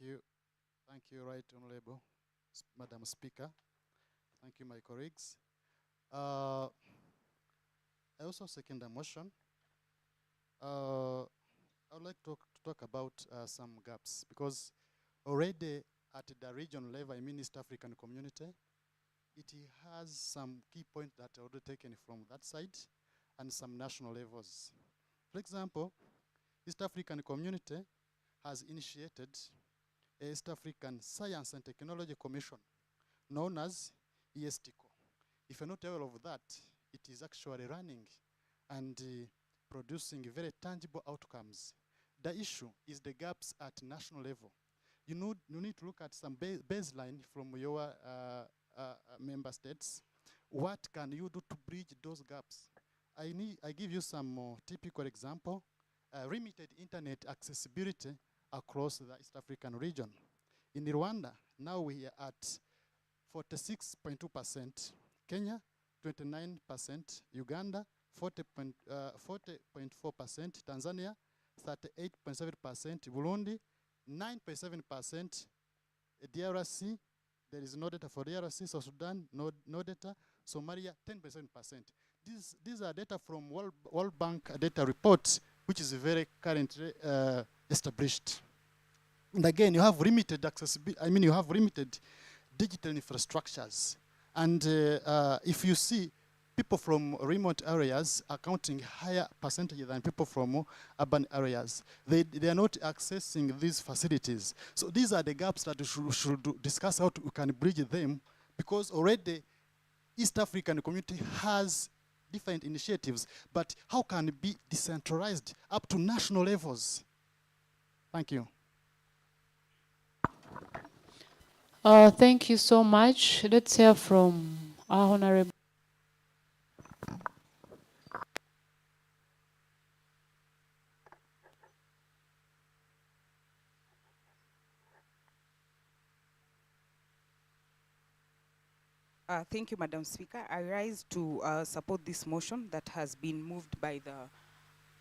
you. Thank you, Right Honorable Madam Speaker. Thank you, my colleagues. I also second the motion. I would like to talk about some gaps because already at the regional level, I mean East African community, it has some key points that are already taken from that side and some national levels. For example, East African community has initiated a East African Science and Technology Commission, known as ESTICO. If you're not aware of that, it is actually running and producing very tangible outcomes. The issue is the gaps at national level. You need to look at some baseline from your member states. What can you do to bridge those gaps? I give you some more typical example. Limited internet accessibility across the East African region. In Rwanda, now we are at 46.2%, Kenya 29%, Uganda 40.4%, Tanzania 38.7%, Burundi 9.7%, DRC, there is no data for DRC, South Sudan, no data, Somalia 10.7%. These are data from World Bank data reports, which is very currently established. And again, you have limited accessibility, you have limited digital infrastructures. And if you see people from remote areas accounting higher percentage than people from urban areas, they are not accessing these facilities. So these are the gaps that we should discuss how we can bridge them, because already East African community has different initiatives, but how can it be decentralized up to national levels? Thank you. Thank you so much. Let's hear from our Honorable. Thank you, Madam Speaker. I rise to support this motion that has been moved by the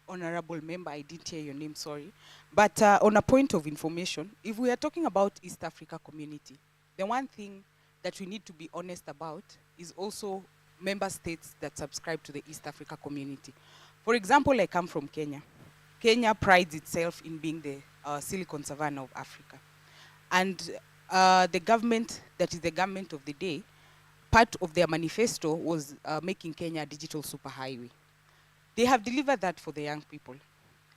honorable member. I didn't hear your name, sorry. But on a point of information, if we are talking about East Africa community, the one thing that we need to be honest about is also member states that subscribe to the East Africa community. For example, I come from Kenya. Kenya prides itself in being the Silicon Savannah of Africa. And the government, that is the government of the day, part of their manifesto was making Kenya a digital superhighway. They have delivered that for the young people.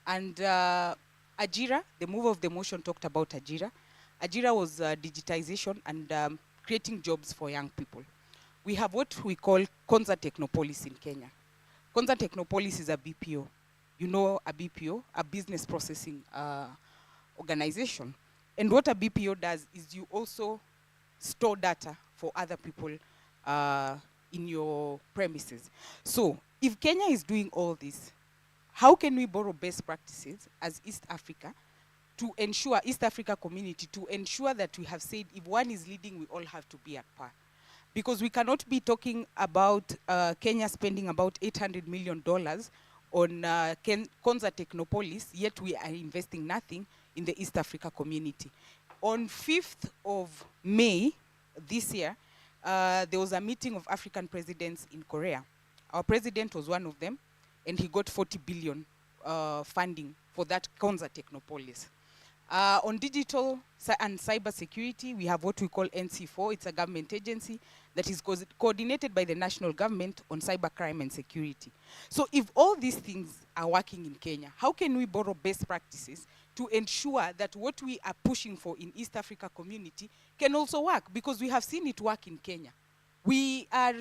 And Ajira, the move of the motion talked about Ajira. Ajira was digitization and creating jobs for young people. We have what we call Konza Technopolis in Kenya. Konza Technopolis is a BPO. You know a BPO, a business processing organization. And what a BPO does is you also store data for other people in your premises. So if Kenya is doing all this, how can we borrow best practices as East Africa to ensure, East Africa community, to ensure that we have said if one is leading, we all have to be at par? Because we cannot be talking about Kenya spending about $800 million on Konza Technopolis, yet we are investing nothing in the East Africa community. On 5th of May this year, there was a meeting of African presidents in Korea. Our president was one of them, and he got 40 billion funding for that Konza Technopolis. On digital and cyber security, we have what we call NC4. It's a government agency that is coordinated by the national government on cybercrime and security. So if all these things are working in Kenya, how can we borrow best practices to ensure that what we are pushing for in East Africa community can also work? Because we have seen it work in Kenya. We are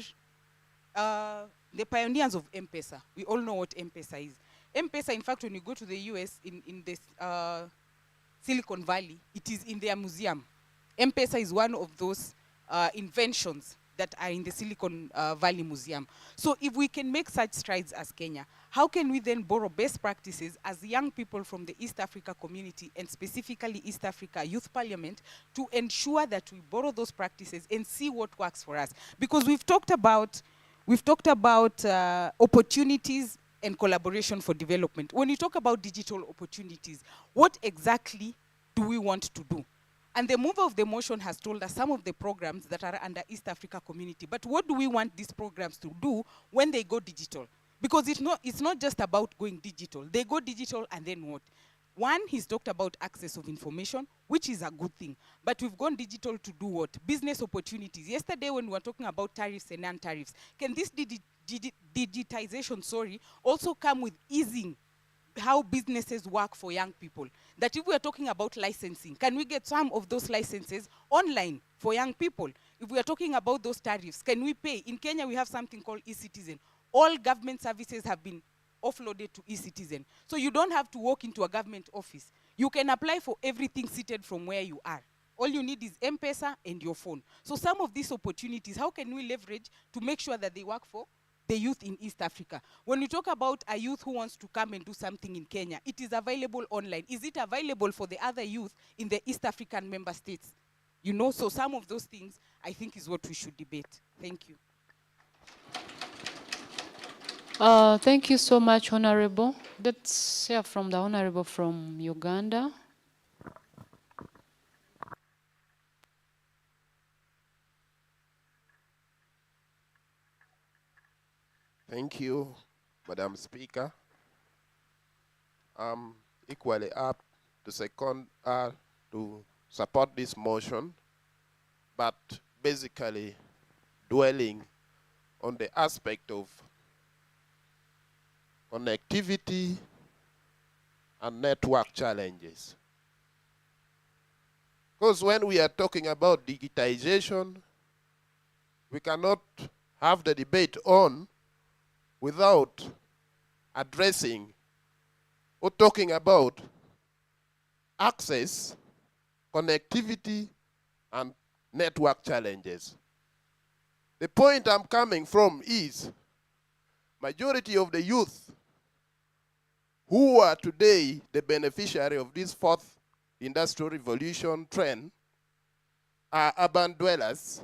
the pioneers of M-Pesa. We all know what M-Pesa is. M-Pesa, in fact, when you go to the US, in this Silicon Valley, it is in their museum. M-Pesa is one of those inventions that are in the Silicon Valley Museum. So if we can make such strides as Kenya, how can we then borrow best practices as young people from the East Africa community, and specifically East Africa Youth Parliament, to ensure that we borrow those practices and see what works for us? Because we've talked about opportunities and collaboration for development. When you talk about digital opportunities, what exactly do we want to do? And the mover of the motion has told us some of the programs that are under East Africa Community. But what do we want these programs to do when they go digital? Because it's not just about going digital. They go digital and then what? One, he's talked about access of information, which is a good thing. But we've gone digital to do what? Business opportunities. Yesterday when we were talking about tariffs and non-tariffs, can this digitization, also come with easing how businesses work for young people? That if we are talking about licensing, can we get some of those licenses online for young people? If we are talking about those tariffs, can we pay? In Kenya, we have something called e-citizen. All government services have been offloaded to e-citizen. So you don't have to walk into a government office. You can apply for everything seated from where you are. All you need is M-Pesa and your phone. So some of these opportunities, how can we leverage to make sure that they work for the youth in East Africa? When we talk about a youth who wants to come and do something in Kenya, it is available online. Is it available for the other youth in the East African member states? You know, so some of those things, I think, is what we should debate. Thank you. Thank you so much, Honorable. Let's hear from the Honorable from Uganda. Thank you, Madam Speaker. I'm equally up to to support this motion, but basically dwelling on the aspect of connectivity and network challenges. Because when we are talking about digitization, we cannot have the debate on without addressing or talking about access, connectivity, and network challenges. The point I'm coming from is majority of the youth who are today the beneficiary of this fourth industrial revolution trend are urban dwellers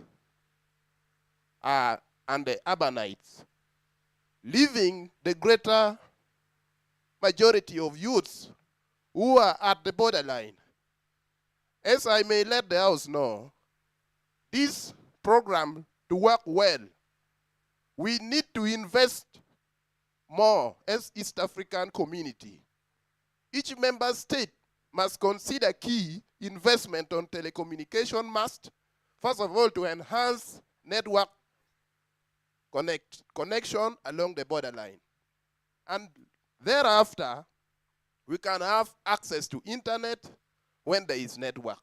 and the urbanites, leaving the greater majority of youths who are at the borderline. As I may let the House know, this program to work well, we need to invest more as East African community. Each member state must consider key investment on telecommunication must, first of all, to enhance network connection along the borderline. And thereafter, we can have access to internet when there is network.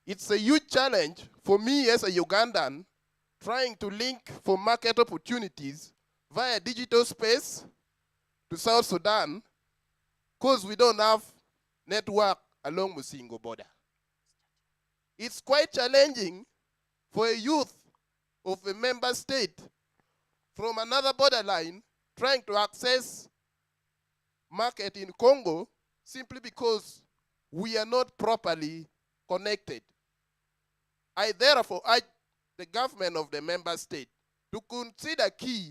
It's a huge challenge for me as a Ugandan trying to link for market opportunities via digital space to South Sudan because we don't have network along Musingo border. It's quite challenging for a youth of a member state from another borderline trying to access market in Congo simply because we are not properly connected. I therefore urge the government of the member state to consider key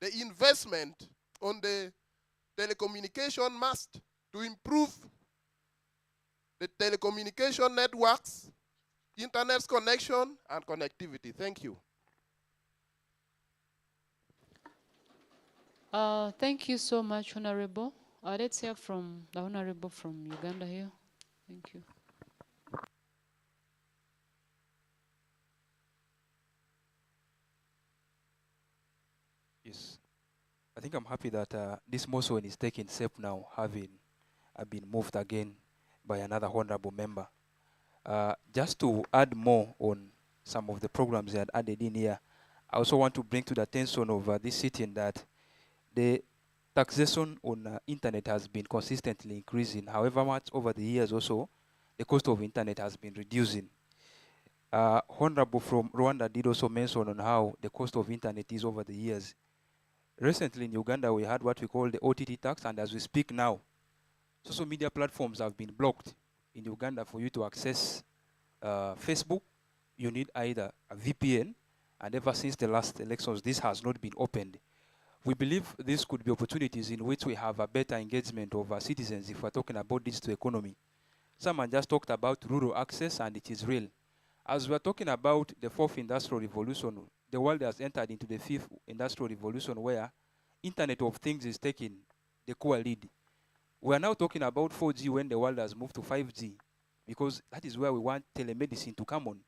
the investment on the telecommunication mast to improve the telecommunication networks, internet connection, and connectivity. Thank you. Thank you so much, Honorable. Let's hear from the Honorable from Uganda here. Thank you. Yes, I think I'm happy that this motion is taking shape now, having been moved again by another honorable member. Just to add more on some of the programs they had added in here, I also want to bring to the attention of this sitting that the taxation on internet has been consistently increasing. However much over the years also, the cost of internet has been reducing. Honorable from Rwanda did also mention on how the cost of internet is over the years. Recently in Uganda, we had what we call the OTT tax, and as we speak now, social media platforms have been blocked in Uganda. For you to access Facebook, you need either a VPN, and ever since the last elections, this has not been opened. We believe this could be opportunities in which we have a better engagement of our citizens if we're talking about digital economy. Someone just talked about rural access, and it is real. As we're talking about the fourth industrial revolution, the world has entered into the fifth industrial revolution where Internet of Things is taking the core lead. We are now talking about 4G when the world has moved to 5G, because that is where we want telemedicine to come on.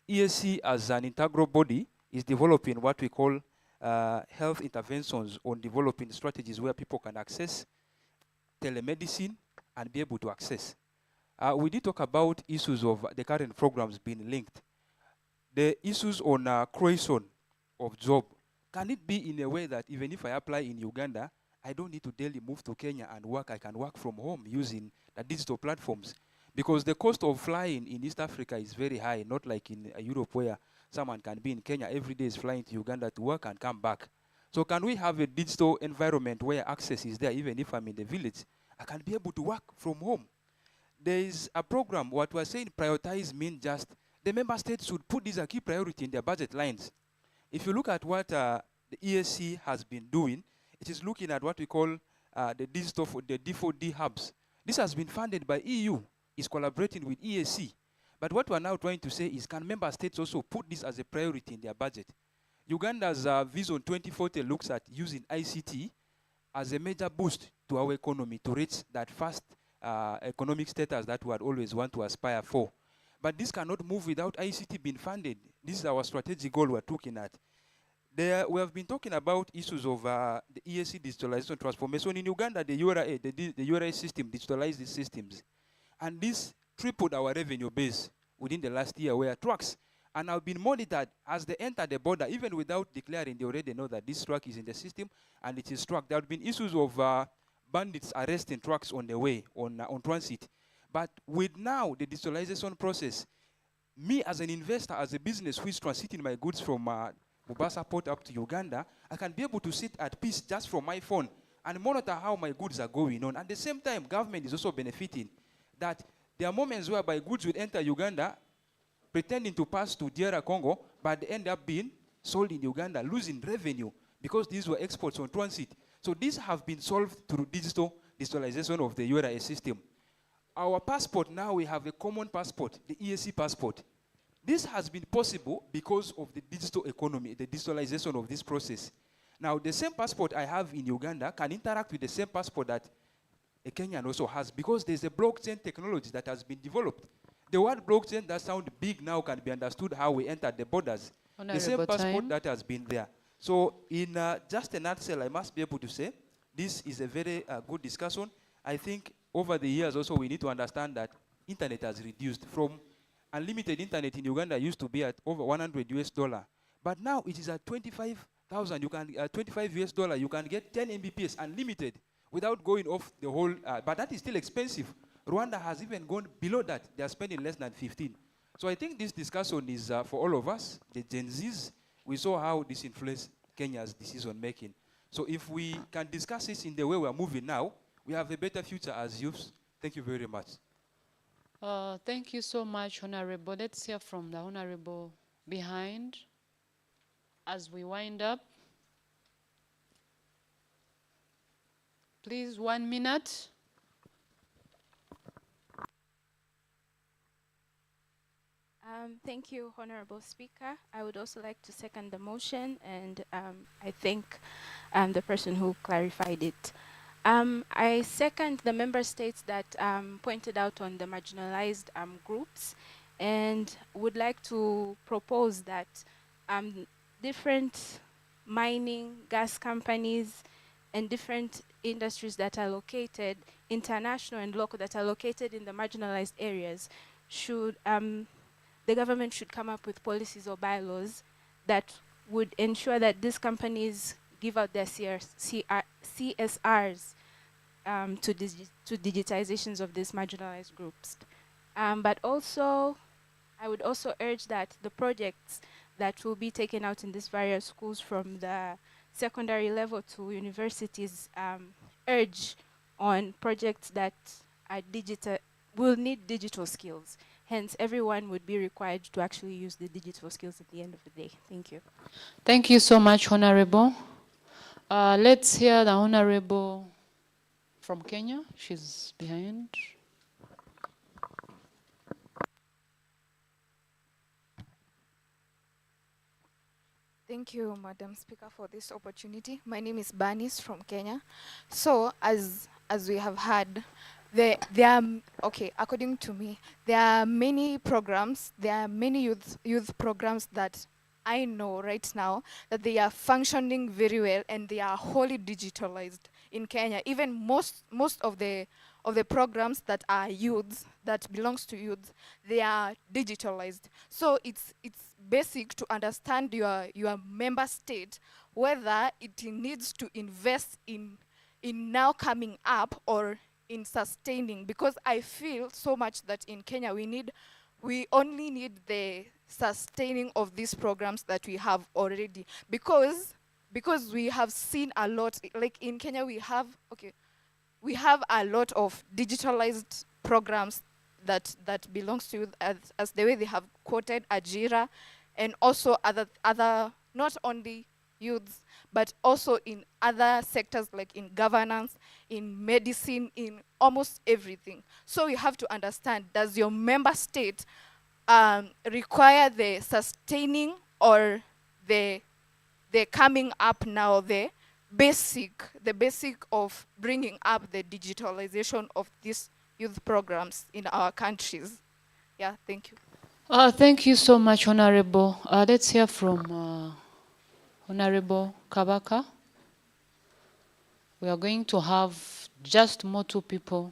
ESC as an integral body is developing what we call health interventions on developing strategies where people can access telemedicine and be able to access. We did talk about issues of the current programs being linked. The issues on creation of job, can it be in a way that even if I apply in Uganda, I don't need to daily move to Kenya and work, I can work from home using the digital platforms? Because the cost of flying in East Africa is very high, not like in Europe where someone can be in Kenya every day is flying to Uganda to work and come back. So can we have a digital environment where access is there even if I'm in the village? I can be able to work from home. There is a program, what we're saying prioritize means just the member states should put this a key priority in their budget lines. If you look at what the ESC has been doing, it is looking at what we call the digital, the D4D hubs. This has been funded by EU, is collaborating with ESC. But what we're now trying to say is, can member states also put this as a priority in their budget? Uganda's Vision 2040 looks at using ICT as a major boost to our economy to reach that first economic status that we had always want to aspire for. But this cannot move without ICT being funded. This is our strategic goal we're looking at. We have been talking about issues of the ESC digitalization transformation. In Uganda, the URA, the URA system digitalized these systems. And this tripled our revenue base within the last year, where trucks are now being monitored as they enter the border, even without declaring. They already know that this truck is in the system and it is truck. There have been issues of bandits arresting trucks on the way, on transit. But with now the digitalization process, me as an investor, as a business who is transiting my goods from Mombasa port up to Uganda, I can be able to sit at peace just from my phone and monitor how my goods are going on. At the same time, government is also benefiting. That there are moments whereby goods will enter Uganda, pretending to pass to DR Congo, but they end up being sold in Uganda, losing revenue because these were exports on transit. So these have been solved through digitalization of the URA system. Our passport now, we have a common passport, the ESC passport. This has been possible because of the digital economy, the digitalization of this process. Now, the same passport I have in Uganda can interact with the same passport that a Kenyan also has, because there's a blockchain technology that has been developed. The word blockchain that sounds big now can be understood how we entered the borders. The same passport that has been there. So in just a nutshell, I must be able to say this is a very good discussion. I think over the years also we need to understand that internet has reduced from unlimited internet in Uganda used to be at over 100 US dollar. But now it is at 25,000. You can 25 US dollar. You can get 10 Mbps unlimited without going off the whole. But that is still expensive. Rwanda has even gone below that. They are spending less than 15. So I think this discussion is for all of us, the Gen Zs. We saw how this influenced Kenya's decision making. So if we can discuss this in the way we are moving now, we have a better future as youths. Thank you very much. Thank you so much, Honorable. Let's hear from the Honorable behind as we wind up. Please, 1 minute. Thank you, Honorable Speaker. I would also like to second the motion, and I thank the person who clarified it. I second the member states that pointed out on the marginalized groups, and would like to propose that different mining, gas companies, and different industries that are located, international and local, that are located in the marginalized areas, should the government should come up with policies or bylaws that would ensure that these companies give out their CSRs to digitizations of these marginalized groups. But also, I would also urge that the projects that will be taken out in these various schools from the secondary level to universities urge on projects that are will need digital skills. Hence, everyone would be required to actually use the digital skills at the end of the day. Thank you. Thank you so much, Honorable. Let's hear the Honorable from Kenya. She's behind. Thank you, Madam Speaker, for this opportunity. My name is Banis from Kenya. So, as we have heard, there are okay. According to me, there are many programs. There are many youth programs that I know right now that they are functioning very well and they are wholly digitalized in Kenya. Even most of the programs that are youths, that belongs to youths, they are digitalized. So it's basic to understand your member state whether it needs to invest in now coming up or in sustaining, because I feel so much that in Kenya we only need the sustaining of these programs that we have already, because we have seen a lot, like in Kenya we have a lot of digitalized programs that belongs to youth, as the way they have quoted Ajira, and also other not only youths but also in other sectors like in governance, in medicine, in almost everything. So you have to understand, does your member state require the sustaining or the coming up now, the basic of bringing up the digitalization of these youth programs in our countries? Yeah, thank you. Thank you so much, Honorable. Let's hear from Honorable Kabaka. We are going to have just more two people.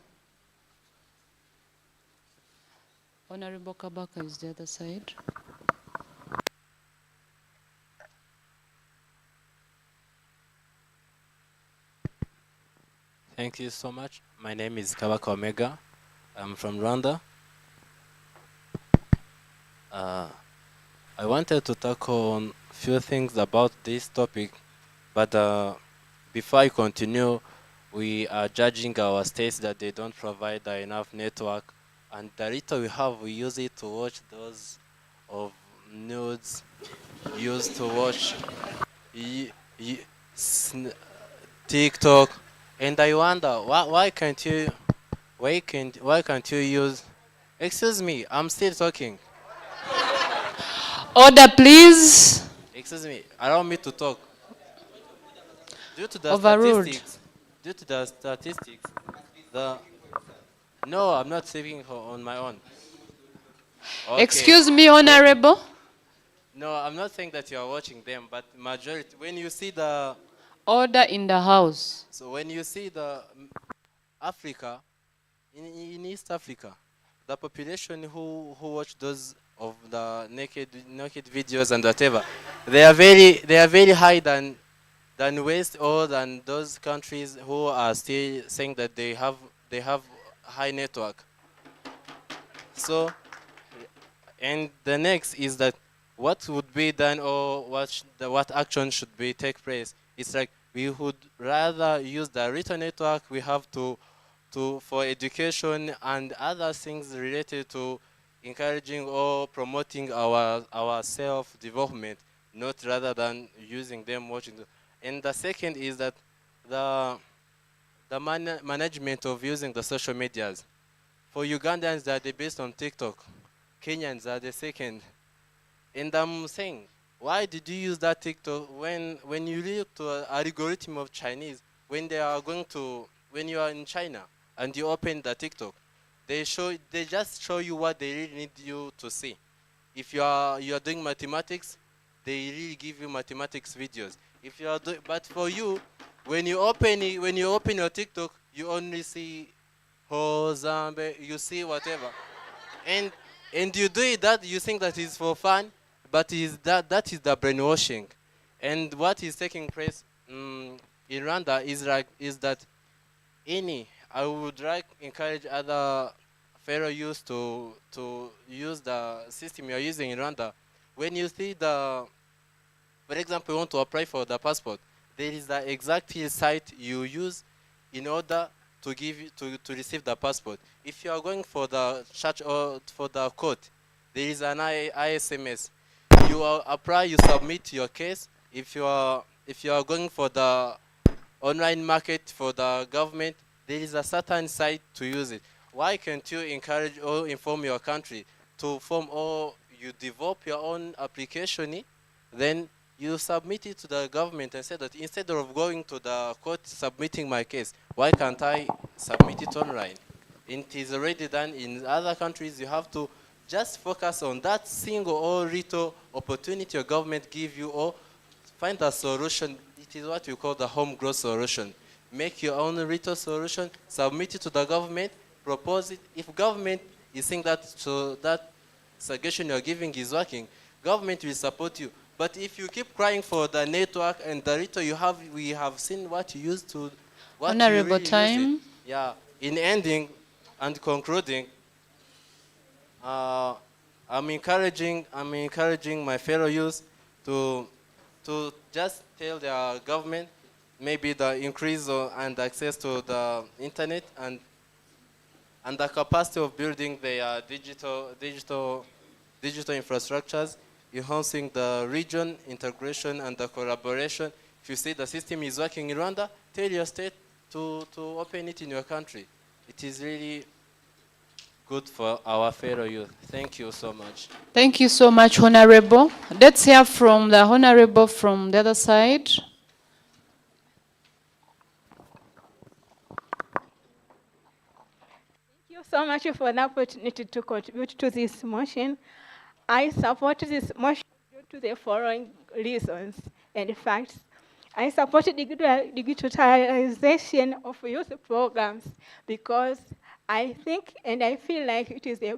Honorable Kabaka is the other side. Thank you so much. My name is Kabaka Omega. I'm from Rwanda. I wanted to talk on a few things about this topic, but before I continue, we are judging our states that they don't provide enough network, and the little we have, we use it to watch those of nudes, used to watch TikTok, and I wonder why can't you use? Excuse me, I'm still talking. Order, please. Excuse me, allow me to talk. Due to the Overruled. statistics, no, I'm not speaking on my own. Okay. Excuse me, Honorable. No, I'm not saying that you are watching them, but majority, when you see the Order in the house. So when you see the Africa, in East Africa, the population who watch those of the naked videos and whatever, they are very high than West or than those countries who are still saying that they have high network. So, and the next is that what would be done or what action should be take place. It's like we would rather use the written network we have for education and other things related to encouraging or promoting our self-development, not rather than using them watching. And the second is that the management of using the social medias. For Ugandans, they are based on TikTok. Kenyans are the second. And I'm saying, why did you use that TikTok when you look to an algorithm of Chinese, when you are in China and you open the TikTok, they just show you what they really need you to see. If you are doing mathematics, they really give you mathematics videos. If you are but for you, when you open your TikTok, you only see Hozambe, you see whatever. And you do it that you think that is for fun, but that is the brainwashing. And what is taking place in Rwanda is that I would encourage other fellow youth to use the system you're using in Rwanda. When you see for example, you want to apply for the passport, there is the exact site you use in order to receive the passport. If you are going for the church or for the court, there is an ISMS. You apply, you submit your case. If you are going for the online market for the government, there is a certain site to use it. Why can't you encourage or inform your country to form or you develop your own application, then you submit it to the government and say that instead of going to the court submitting my case, why can't I submit it online? It is already done in other countries. You have to just focus on that single or little opportunity your government give you, or find a solution. It is what we call the home growth solution. Make your own little solution, submit it to the government, propose it. If government is saying that so that suggestion you're giving is working, government will support you. But if you keep crying for the network and the little you have, we have seen what you used to, what Honorable you really time. use it. Yeah. In ending and concluding, I'm encouraging my fellow youth to just tell their government maybe the increase and access to the internet and the capacity of building their digital infrastructures, enhancing the region integration and the collaboration. If you see the system is working in Rwanda, tell your state to open it in your country. It is really good for our fellow youth. Thank you so much. Thank you so much, Honorable. Let's hear from the Honorable from the other side. Thank you so much for the opportunity to contribute to this motion. I support this motion due to the following reasons and facts. I support the digitalization of youth programs because I think and I feel like it is a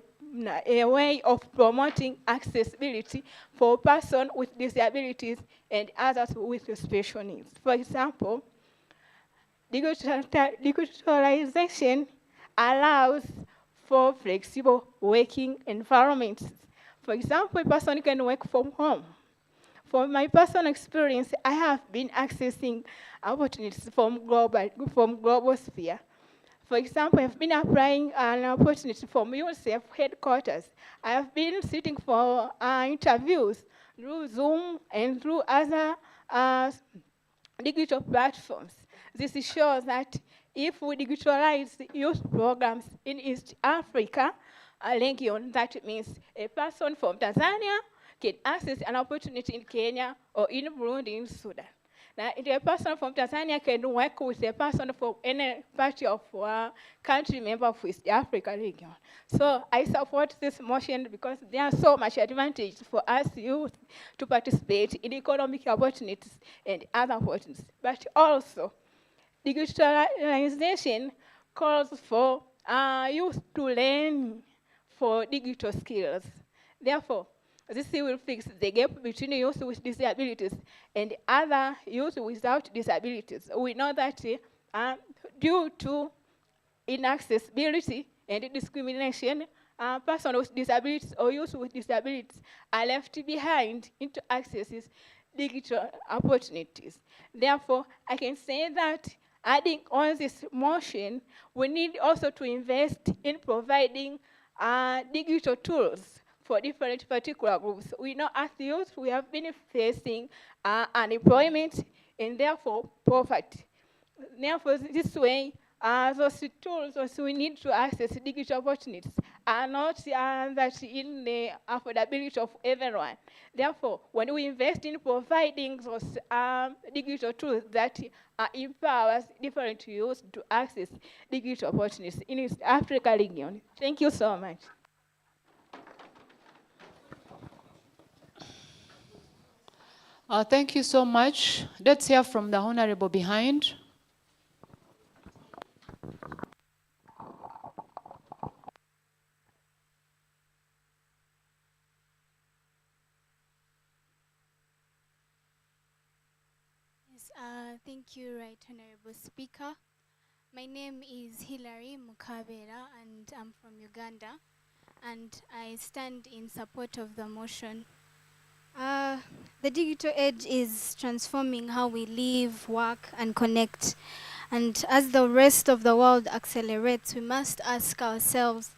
way of promoting accessibility for persons with disabilities and others with special needs. For example, digitalization allows for flexible working environments. For example, a person can work from home. From my personal experience, I have been accessing opportunities from global sphere. For example, I've been applying an opportunity from UNICEF headquarters. I have been sitting for interviews through Zoom and through other digital platforms. This shows that if we digitalize youth programs in East Africa region, that means a person from Tanzania can access an opportunity in Kenya or in Burundi, in Sudan. Now, if a person from Tanzania can work with a person from any part of country member of East Africa region. So I support this motion because there are so much advantage for us youth to participate in economic opportunities and other opportunities. But also, digitalization calls for youth to learn for digital skills. Therefore, this will fix the gap between youth with disabilities and other youth without disabilities. We know that due to inaccessibility and discrimination, persons with disabilities or youth with disabilities are left behind into accessing digital opportunities. Therefore, I can say that adding on this motion, we need also to invest in providing digital tools for different particular groups. We know as youth, we have been facing unemployment and therefore poverty. Therefore, this way, those tools also we need to access digital opportunities are not that in the affordability of everyone. Therefore, when we invest in providing those digital tools that empowers different youth to access digital opportunities in East Africa region. Thank you so much. Thank you so much. Let's hear from the Honorable behind. Yes, thank you, Right Honorable Speaker. My name is Hilary Mukabera and I'm from Uganda, and I stand in support of the motion. The digital age is transforming how we live, work, and connect. And as the rest of the world accelerates, we must ask ourselves,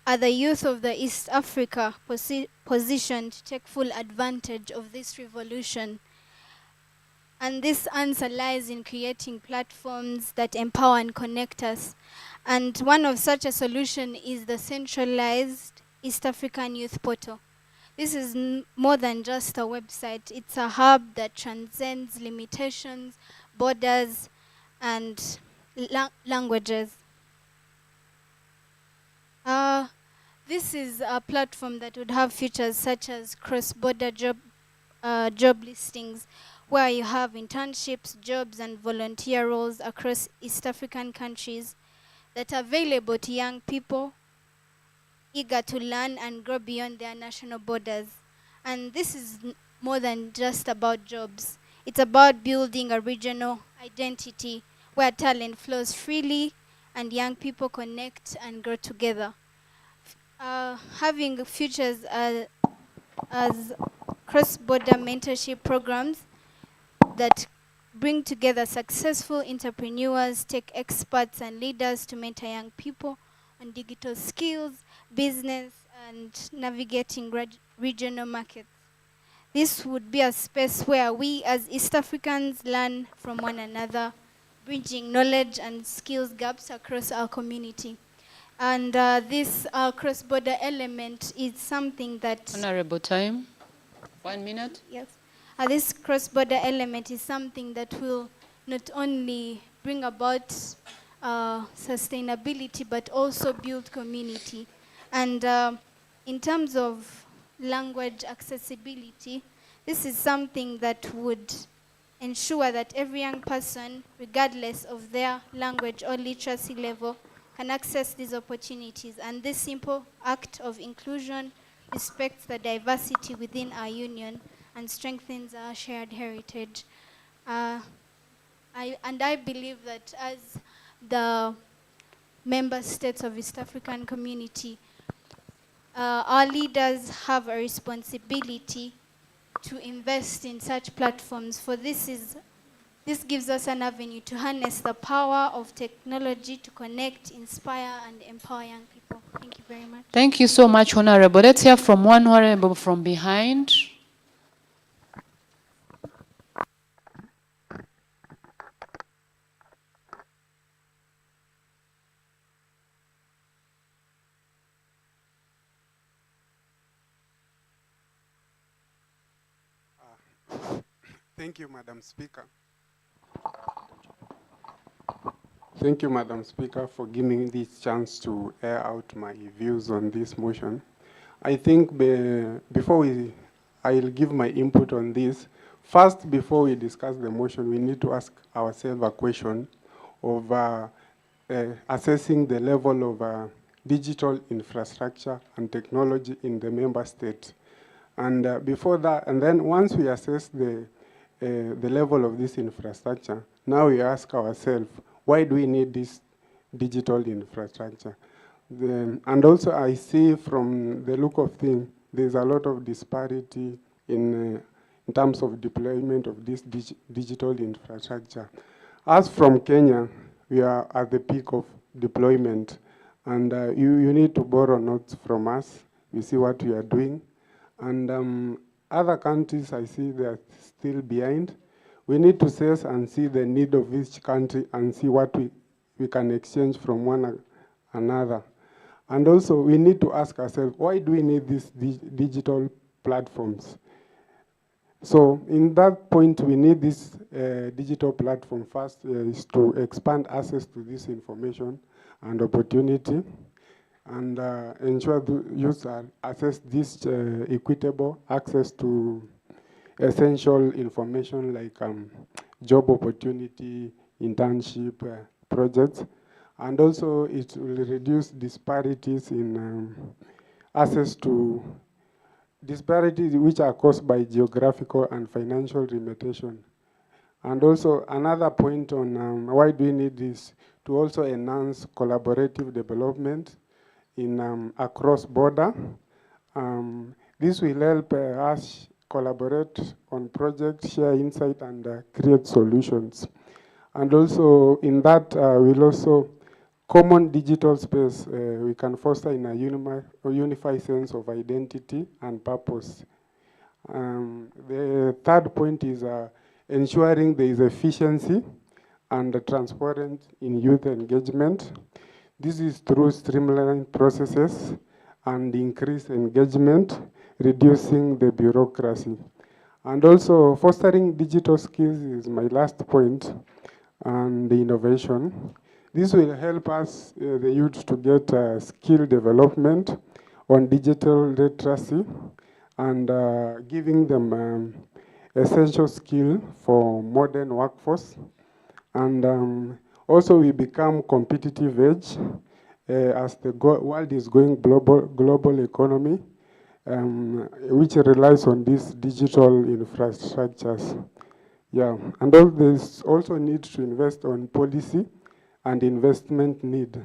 are the youth of the East Africa positioned to take full advantage of this revolution? And this answer lies in creating platforms that empower and connect us. And one of such a solution is the centralized East African Youth Portal. This is more than just a website. It's a hub that transcends limitations, borders, and languages. This is a platform that would have features such as cross-border job listings, where you have internships, jobs, and volunteer roles across East African countries that are available to young people eager to learn and grow beyond their national borders. And this is more than just about jobs. It's about building a regional identity where talent flows freely and young people connect and grow together. Having features as cross-border mentorship programs that bring together successful entrepreneurs, tech experts, and leaders to mentor young people on digital skills, business, and navigating regional markets. This would be a space where we as East Africans learn from one another, bridging knowledge and skills gaps across our community. And this cross-border element is something that... Honorable, time. 1 minute. Yes. This cross-border element is something that will not only bring about sustainability, but also build community. And in terms of language accessibility, this is something that would ensure that every young person, regardless of their language or literacy level, can access these opportunities. And this simple act of inclusion respects the diversity within our union and strengthens our shared heritage. I believe that as the member states of East African community, our leaders have a responsibility to invest in such platforms, for this gives us an avenue to harness the power of technology to connect, inspire, and empower young people. Thank you very much. Thank you so much, Honorable. Let's hear from one Honorable from behind. Thank you, Madam Speaker. Thank you, Madam Speaker, for giving me this chance to air out my views on this motion. I think I'll give my input on this. First, before we discuss the motion, we need to ask ourselves a question of assessing the level of digital infrastructure and technology in the member state. And before that, and then once we assess the level of this infrastructure, now we ask ourselves, why do we need this digital infrastructure? And also I see from the look of things, there's a lot of disparity in terms of deployment of this digital infrastructure. As from Kenya, we are at the peak of deployment, and you need to borrow notes from us. You see what we are doing. And other countries, I see they are still behind. We need to assess and see the need of each country and see what we can exchange from one another. And also, we need to ask ourselves, why do we need these digital platforms? So in that point, we need this digital platform first is to expand access to this information and opportunity, and ensure the user access this equitable access to essential information like job opportunity, internship, projects. And also it will reduce disparities in access to disparities which are caused by geographical and financial limitation. And also another point on why do we need this, to also enhance collaborative development in across border. This will help us collaborate on projects, share insight, and create solutions. And also in that, we'll also common digital space we can foster in a unified sense of identity and purpose. The third point is ensuring there is efficiency and transparent in youth engagement. This is through streamlined processes and increased engagement. reducing the bureaucracy. And also fostering digital skills is my last point, and the innovation. This will help us, the youth, to get skill development on digital literacy and giving them essential skill for modern workforce. And also we become competitive edge as the world is going global economy, which relies on these digital infrastructures. Yeah, and all this also need to invest on policy and investment need,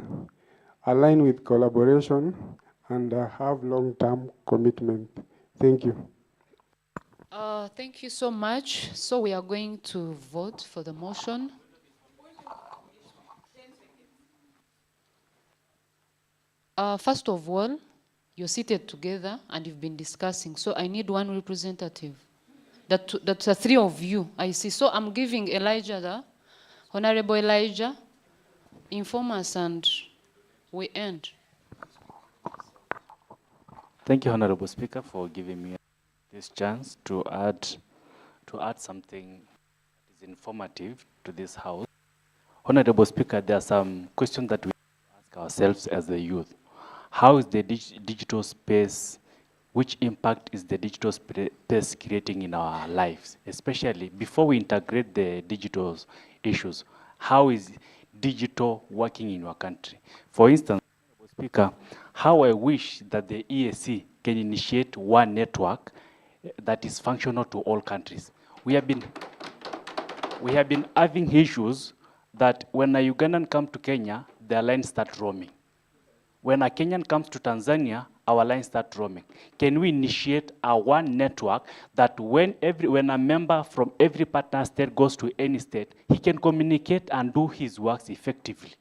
align with collaboration, and have long-term commitment. Thank you. Thank you so much. So we are going to vote for the motion. First of all, you're seated together and you've been discussing. So I need one representative. That's the three of you, I see. So I'm giving Elijah, the Honorable Elijah, inform us and we end. Thank you, Honorable Speaker, for giving me this chance to add something that is informative to this House. Honorable Speaker, there are some questions that we ask ourselves as the youth. How is the digital space, which impact is the digital space creating in our lives? Especially before we integrate the digital issues, how is digital working in your country? For instance, Honorable Speaker, how I wish that the EAC can initiate one network that is functional to all countries. We have been having issues that when a Ugandan comes to Kenya, their lines start roaming. When a Kenyan comes to Tanzania, our lines start roaming. Can we initiate a one network that when a member from every partner state goes to any state, he can communicate and do his works effectively?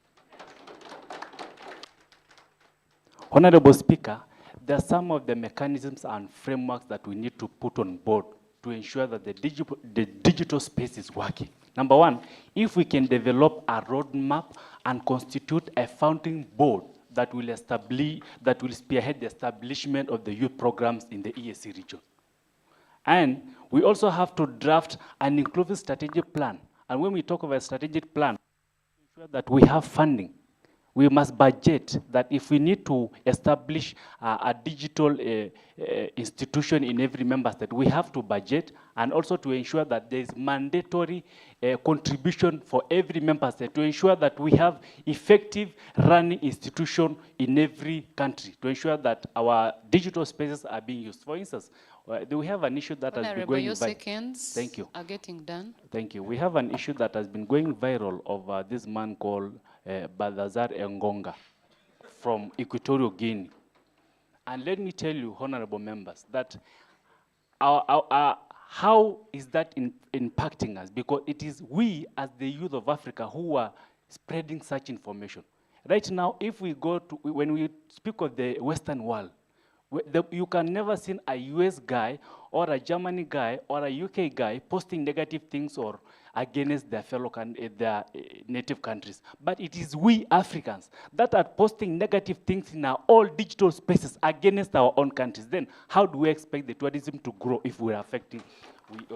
Honorable Speaker, there are some of the mechanisms and frameworks that we need to put on board to ensure that the digital space is working. Number one, if we can develop a roadmap and constitute a founding board that will spearhead the establishment of the youth programs in the EAC region. And we also have to draft an inclusive strategic plan. And when we talk about a strategic plan, ensure that we have funding. We must budget that if we need to establish a digital institution in every member state, we have to budget, and also to ensure that there is mandatory contribution for every member state to ensure that we have effective running institution in every country to ensure that our digital spaces are being used. For instance, do we have an issue that has been going your viral? seconds Thank you. are getting done. Thank you. We have an issue that has been going viral of this man called Balthazar Engonga from Equatorial Guinea. And let me tell you, honorable members, that how is that impacting us? Because it is we, as the youth of Africa, who are spreading such information. Right now, if we go to, when we speak of the Western world, you can never see a US guy or a Germany guy or a UK guy posting negative things or against their their native countries. But it is we Africans that are posting negative things in our all digital spaces against our own countries. Then how do we expect the tourism to grow if we are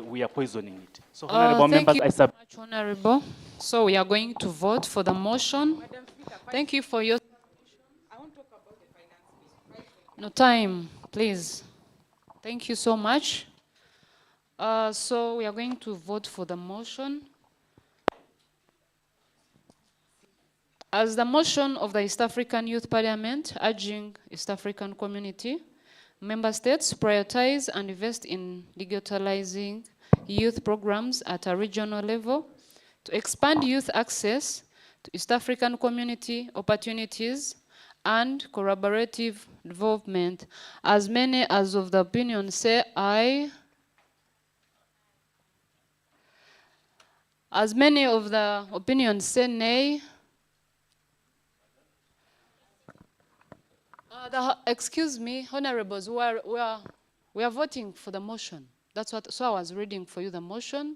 we are poisoning it? So honorable members, thank you so much, Honorable. So we are going to vote for the motion. Thank you for your... No time, please. Thank you so much. So we are going to vote for the motion. As the motion of the East African Youth Parliament urging East African community, member states prioritize and invest in digitalizing youth programs at a regional level to expand youth access to East African community opportunities and collaborative development. As many as of the opinion say aye. As many of the opinions say nay. Excuse me, honorables, we are voting for the motion. That's what, so I was reading for you the motion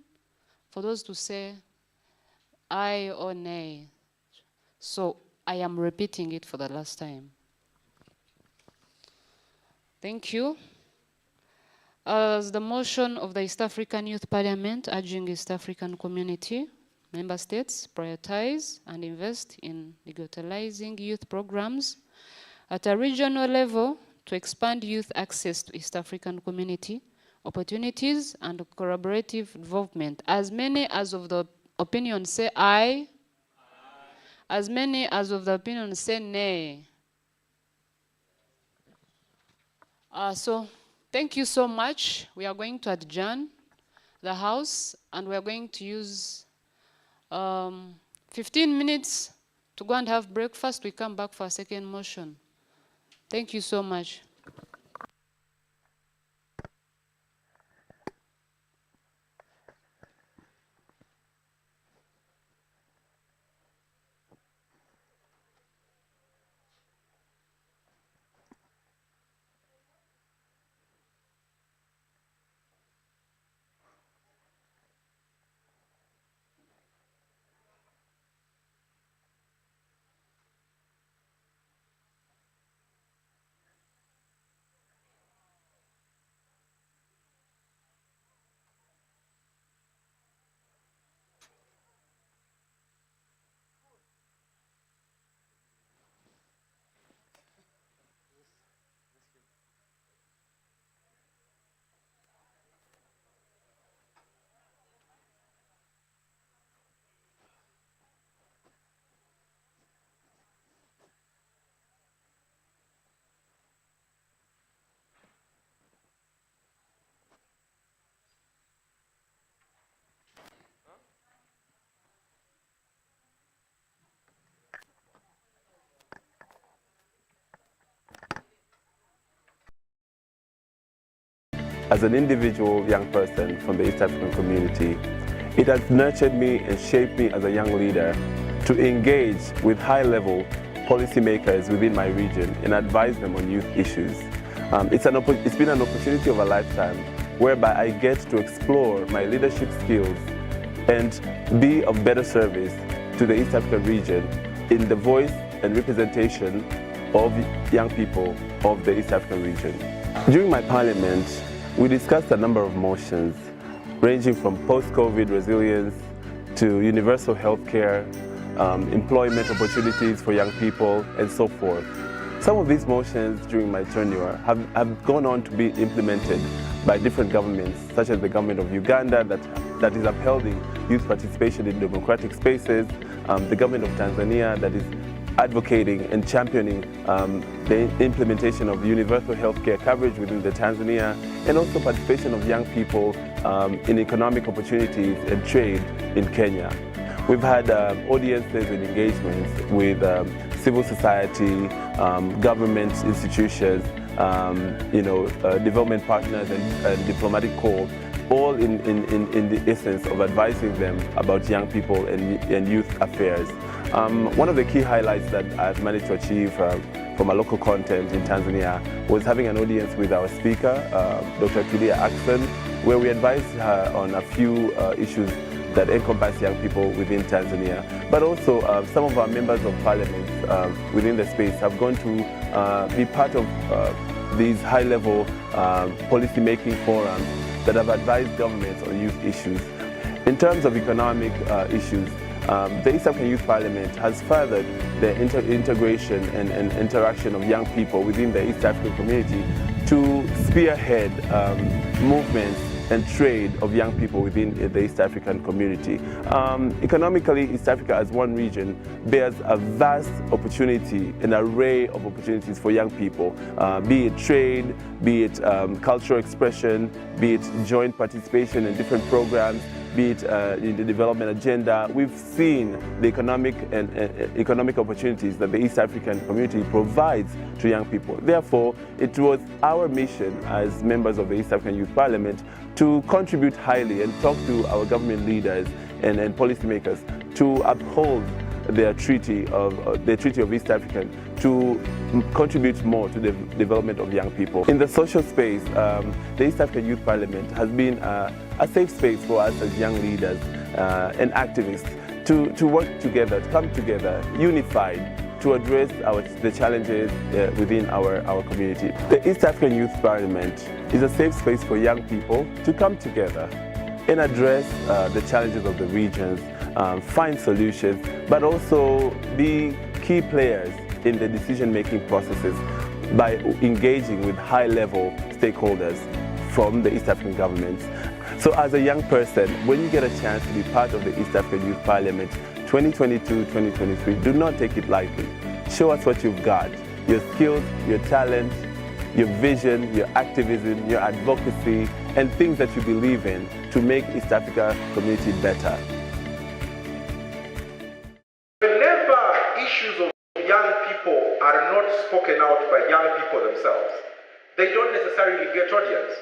for those to say aye or nay. So I am repeating it for the last time. Thank you. As the motion of the East African Youth Parliament urging East African community, member states prioritize and invest in digitalizing youth programs at a regional level to expand youth access to East African community opportunities and collaborative involvement. As many as of the opinion say aye, as many as of the opinion say nay. So thank you so much. We are going to adjourn the House and we are going to use 15 minutes to go and have breakfast. We come back for a second motion. Thank you so much. As an individual young person from the East African community, it has nurtured me and shaped me as a young leader to engage with high-level policymakers within my region and advise them on youth issues. It's been an opportunity of a lifetime whereby I get to explore my leadership skills and be of better service to the East African region in the voice and representation of young people of the East African region. During my parliament, we discussed a number of motions ranging from post-COVID resilience to universal health care, employment opportunities for young people, and so forth. Some of these motions during my tenure have gone on to be implemented by different governments, such as the government of Uganda that is upholding youth participation in democratic spaces, the government of Tanzania that is advocating and championing the implementation of universal health care coverage within the Tanzania, and also participation of young people in economic opportunities and trade in Kenya. We've had audiences and engagements with civil society, government institutions, development partners and diplomatic corps, all in the essence of advising them about young people and youth affairs. One of the key highlights that I've managed to achieve from a local content in Tanzania was having an audience with our speaker, Dr. Tulia Ackson, where we advised her on a few issues that encompass young people within Tanzania. But also some of our members of parliament within the space have gone to be part of these high-level policy-making forums that have advised governments on youth issues. In terms of economic issues, the East African Youth Parliament has furthered the integration and interaction of young people within the East African community to spearhead movements and trade of young people within the East African community. Economically, East Africa as one region bears a vast opportunity, an array of opportunities for young people, be it trade, be it cultural expression, be it joint participation in different programs, be it in the development agenda. We've seen the economic opportunities that the East African community provides to young people. Therefore, it was our mission as members of the East African Youth Parliament to contribute highly and talk to our government leaders and policymakers to uphold their treaty of East African to contribute more to the development of young people. In the social space, the East African Youth Parliament has been a safe space for us as young leaders and activists to work together, to come together, unified, to address the challenges within our community. The East African Youth Parliament is a safe space for young people to come together and address the challenges of the regions, find solutions, but also be key players in the decision-making processes by engaging with high-level stakeholders from the East African governments. So as a young person, when you get a chance to be part of the East African Youth Parliament 2022-2023, do not take it lightly. Show us what you've got, your skills, your talent, your vision, your activism, your advocacy, and things that you believe in to make East Africa community better. Whenever issues of young people are not spoken out by young people themselves, they don't necessarily get audience.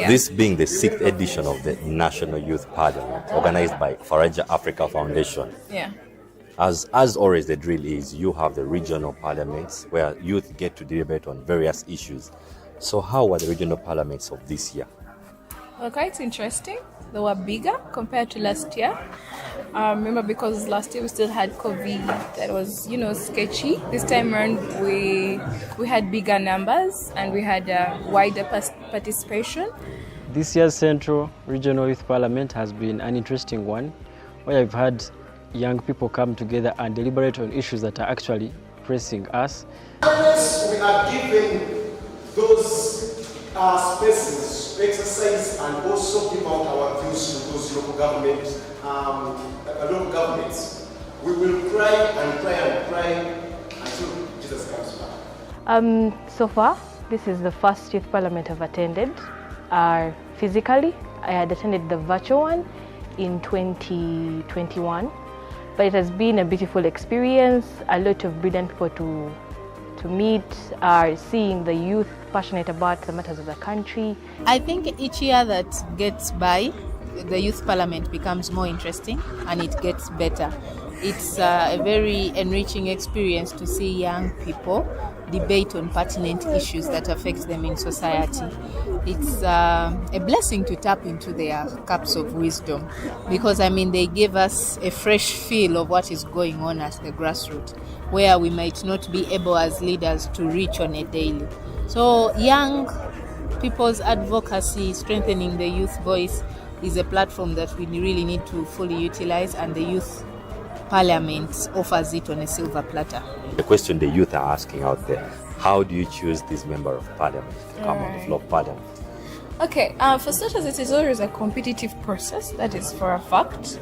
This being the 6th edition of the National Youth Parliament, organized by Faraja Africa Foundation. Yeah. As always, the drill is you have the regional parliaments where youth get to debate on various issues. So how were the regional parliaments of this year? Well, quite interesting. They were bigger compared to last year. Remember, because last year we still had COVID, that was, sketchy. This time around, we had bigger numbers and we had wider participation. This year's Central Regional Youth Parliament has been an interesting one, where I've had young people come together and deliberate on issues that are actually pressing us. We are giving those spaces to exercise and also give out our views to those local governments. We will cry and cry and cry until Jesus comes back. So far, this is the first youth parliament I've attended. Physically, I had attended the virtual one in 2021, but it has been a beautiful experience. A lot of brilliant people to meet, seeing the youth passionate about the matters of the country. I think each year that gets by, the youth parliament becomes more interesting and it gets better. It's a very enriching experience to see young people debate on pertinent issues that affect them in society. It's a blessing to tap into their cups of wisdom because, they give us a fresh feel of what is going on at the grassroots, where we might not be able as leaders to reach on a daily. So young people's advocacy, strengthening the youth voice, is a platform that we really need to fully utilize, and the youth parliament offers it on a silver platter. The question the youth are asking out there, how do you choose this member of parliament to come on the floor of parliament? Okay, for starters, it is always a competitive process, that is for a fact.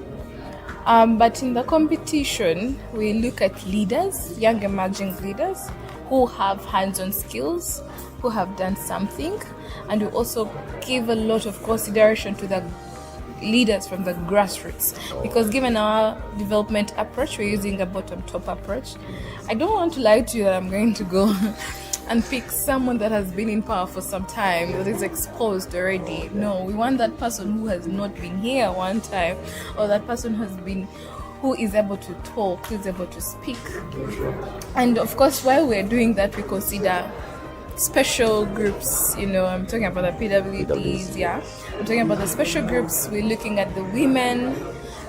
But in the competition, we look at leaders, young emerging leaders, who have hands-on skills, who have done something, and we also give a lot of consideration to the leaders from the grassroots, because given our development approach, we're using a bottom-top approach. I don't want to lie to you that I'm going to go and pick someone that has been in power for some time, that is exposed already. No, we want that person who has not been here one time, or that person who is able to talk, who is able to speak. And of course, while we're doing that, we consider special groups, I'm talking about the PWDs, yeah. I'm talking about the special groups. We're looking at the women,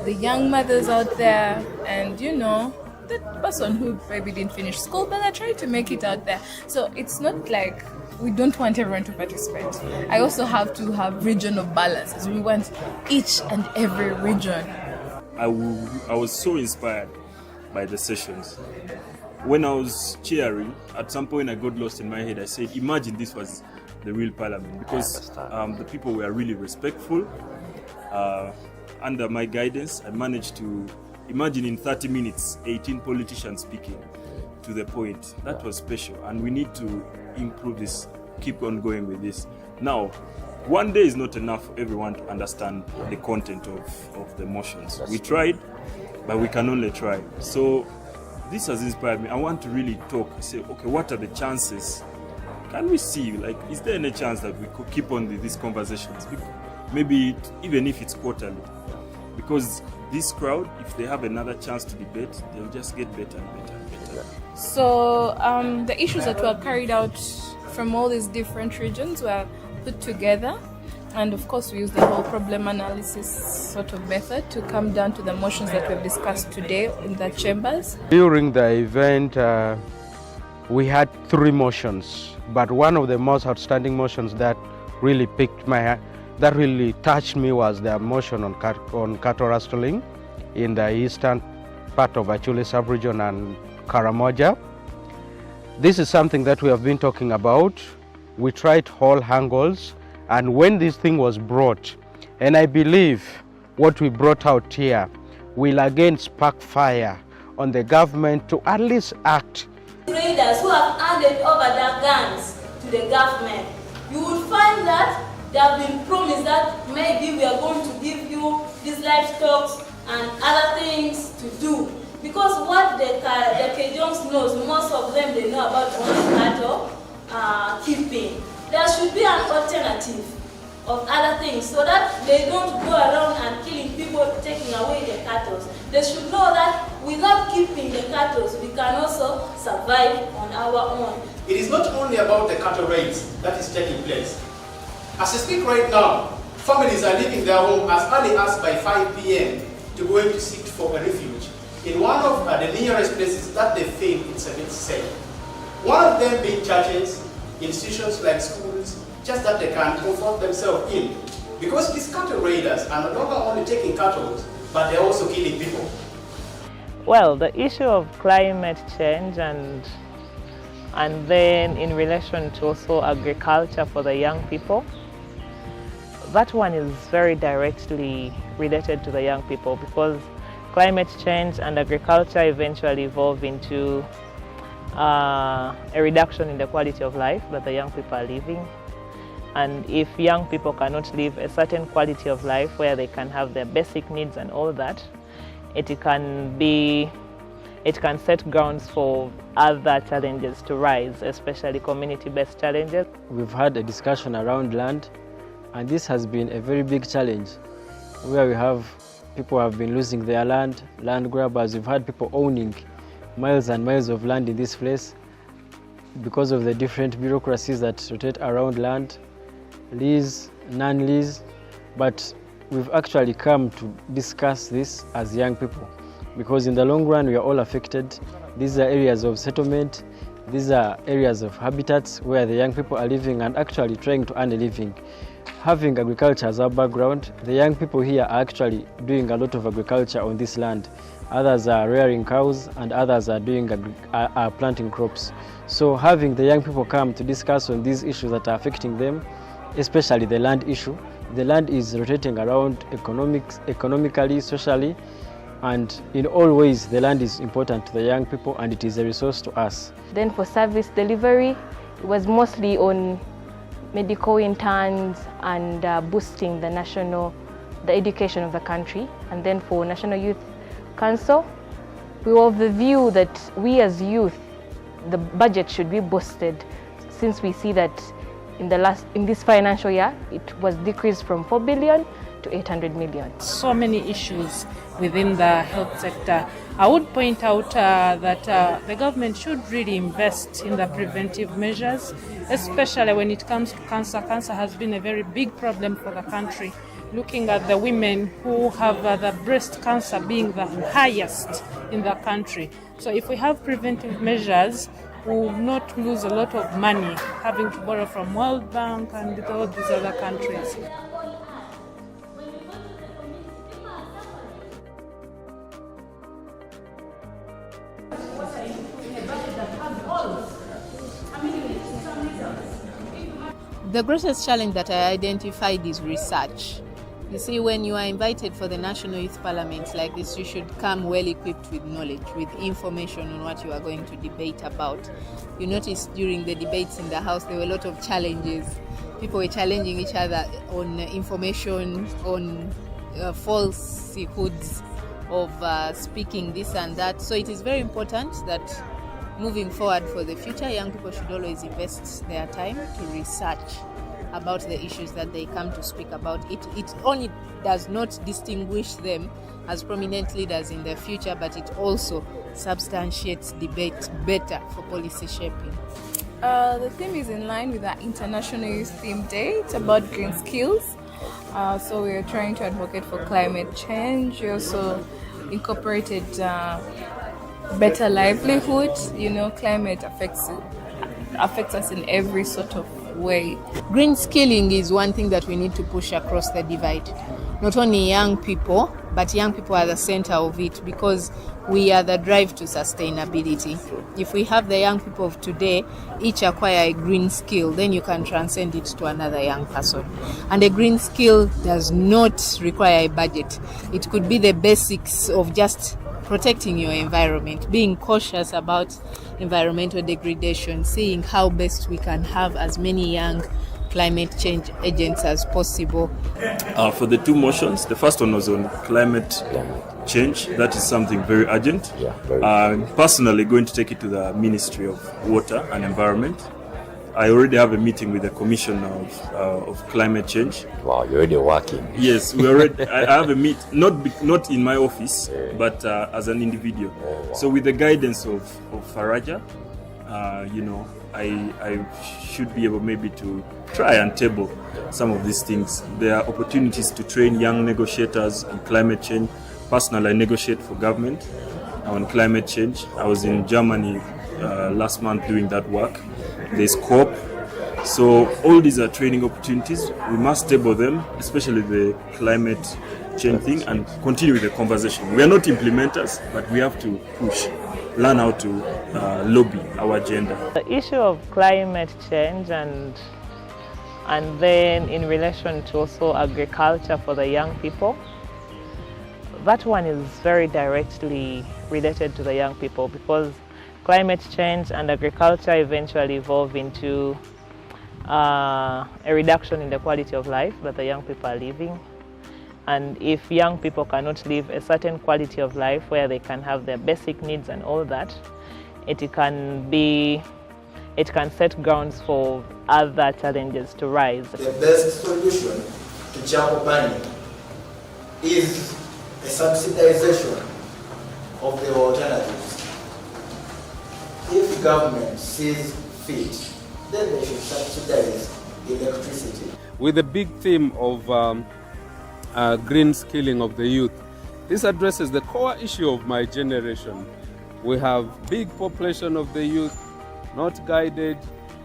the young mothers out there, and the person who maybe didn't finish school, but I tried to make it out there. So it's not like we don't want everyone to participate. I also have to have regional balances. We want each and every region. I was so inspired by the sessions. When I was cheering, at some point I got lost in my head. I said, imagine this was the real parliament, because the people were really respectful. Under my guidance, I managed to imagine in 30 minutes, 18 politicians speaking to the point. That was special, and we need to improve this, keep on going with this. Now, one day is not enough for everyone to understand the content of the motions. We tried, but we can only try. So this has inspired me. I want to really talk, say, okay, what are the chances? Can we see, like, is there any chance that we could keep on these conversations? Maybe even if it's quarterly. Because this crowd, if they have another chance to debate, they'll just get better and better and better. So the issues that were carried out from all these different regions were put together, and of course we used the whole problem analysis sort of method to come down to the motions that we've discussed today in the chambers. During the event, we had 3 motions, but one of the most outstanding motions that really touched me was the motion on cattle rustling in the eastern part of Achule sub-region and Karamoja. This is something that we have been talking about. We tried all angles, and when this thing was brought, and I believe what we brought out here will again spark fire on the government to at least act. Traders who have handed over their guns to the government, you will find that they have been promised that maybe we are going to give you these livestock and other things to do. Because what the Kejongs knows, most of them they know about only cattle keeping. There should be an alternative of other things so that they don't go around and killing people, taking away the cattle. They should know that without keeping the cattle, we can also survive on our own. It is not only about the cattle raids that is taking place. As I speak right now, families are leaving their home as early as by 5 p.m. to go to seek for a refuge in one of the nearest places that they feel it's a bit safe. One of them being churches, institutions like schools, just that they can comfort themselves in. Because these cattle raiders are no longer only taking cattle, but they're also killing people. Well, the issue of climate change and then in relation to also agriculture for the young people, that one is very directly related to the young people because climate change and agriculture eventually evolve into a reduction in the quality of life that the young people are living. And if young people cannot live a certain quality of life where they can have their basic needs and all that, it can set grounds for other challenges to rise, especially community-based challenges. We've had a discussion around land, and this has been a very big challenge where we have people have been losing their land grabbers. We've had people owning miles and miles of land in this place because of the different bureaucracies that rotate around land, lease, non-lease, but we've actually come to discuss this as young people because in the long run we are all affected. These are areas of settlement, these are areas of habitats where the young people are living and actually trying to earn a living. Having agriculture as our background, the young people here are actually doing a lot of agriculture on this land. Others are rearing cows and others are planting crops. So having the young people come to discuss on these issues that are affecting them, especially the land issue. The land is rotating around economically, socially, and in all ways the land is important to the young people and it is a resource to us. Then for service delivery, it was mostly on medical interns and boosting the education of the country. And then for National Youth Council, we were of the view that we as youth, the budget should be boosted since we see that in this financial year, it was decreased from 4 billion to 800 million. So many issues within the health sector. I would point out that the government should really invest in the preventive measures, especially when it comes to cancer. Cancer has been a very big problem for the country. Looking at the women who have the breast cancer being the highest in the country. So if we have preventive measures, we will not lose a lot of money having to borrow from World Bank and all these other countries. The greatest challenge that I identified is research. You see, when you are invited for the National Youth Parliament like this, you should come well equipped with knowledge, with information on what you are going to debate about. You notice during the debates in the House, there were a lot of challenges. People were challenging each other on information, on falsehoods of speaking this and that. So it is very important that moving forward for the future, young people should always invest their time to research about the issues that they come to speak about. It only does not distinguish them as prominent leaders in the future, but it also substantiates debate better for policy shaping. The theme is in line with our International Youth Theme Day. It's about green skills. So we are trying to advocate for climate change. We also incorporated better livelihood. You know, climate affects us in every sort of way. Green skilling is one thing that we need to push across the divide. Not only young people, but young people are the center of it, because we are the drive to sustainability. If we have the young people of today each acquire a green skill, then you can transcend it to another young person. And a green skill does not require a budget. It could be the basics of just protecting your environment, being cautious about environmental degradation, seeing how best we can have as many young climate change agents as possible. For the two motions, the first one was on climate change. That is something very urgent. I'm personally going to take it to the Ministry of Water and Environment. I already have a meeting with the Commission of Climate Change. Wow, you're already working. Yes, we already. I have a meet, not in my office, but as an individual. Wow. So with the guidance of Faraja, I should be able maybe to try and table some of these things. There are opportunities to train young negotiators on climate change. Personally, I negotiate for government on climate change. I was in Germany last month doing that work. There's COP. So all these are training opportunities. We must table them, especially the climate change thing, and continue with the conversation. We are not implementers, but we have to push, learn how to lobby our agenda. The issue of climate change and then in relation to also agriculture for the young people, that one is very directly related to the young people, because climate change and agriculture eventually evolve into a reduction in the quality of life that the young people are living. And if young people cannot live a certain quality of life where they can have their basic needs and all that, it can set grounds for other challenges to rise. The best solution to jungle burning is a subsidization of the alternatives. If government sees fit, then they should subsidize electricity. With the big theme of green skilling of the youth, this addresses the core issue of my generation. We have big population of the youth, not guided,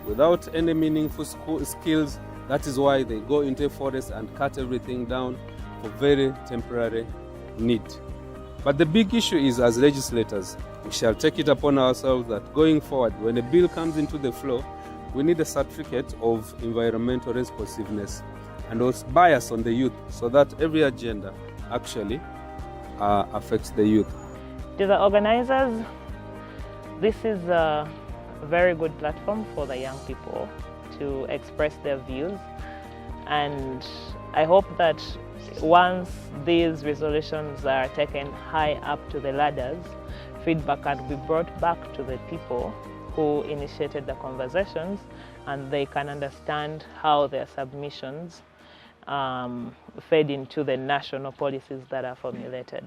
without any meaningful skills. That is why they go into forest and cut everything down for very temporary need. But the big issue is, as legislators, we shall take it upon ourselves that going forward, when a bill comes into the floor, we need a certificate of environmental responsiveness and also bias on the youth, so that every agenda actually affects the youth. To the organizers, this is a very good platform for the young people to express their views, and I hope that once these resolutions are taken high up to the ladders, feedback can be brought back to the people who initiated the conversations, and they can understand how their submissions fed into the national policies that are formulated.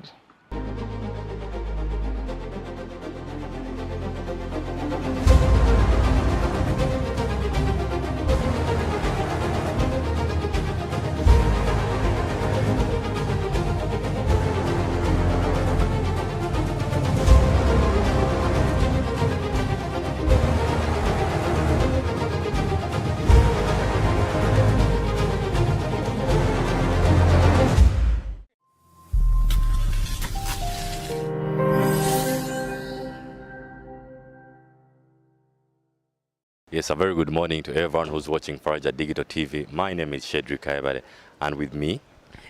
Yes, a very good morning to everyone who's watching Faraja Digital TV. My name is Shedrick Kaibare, and with me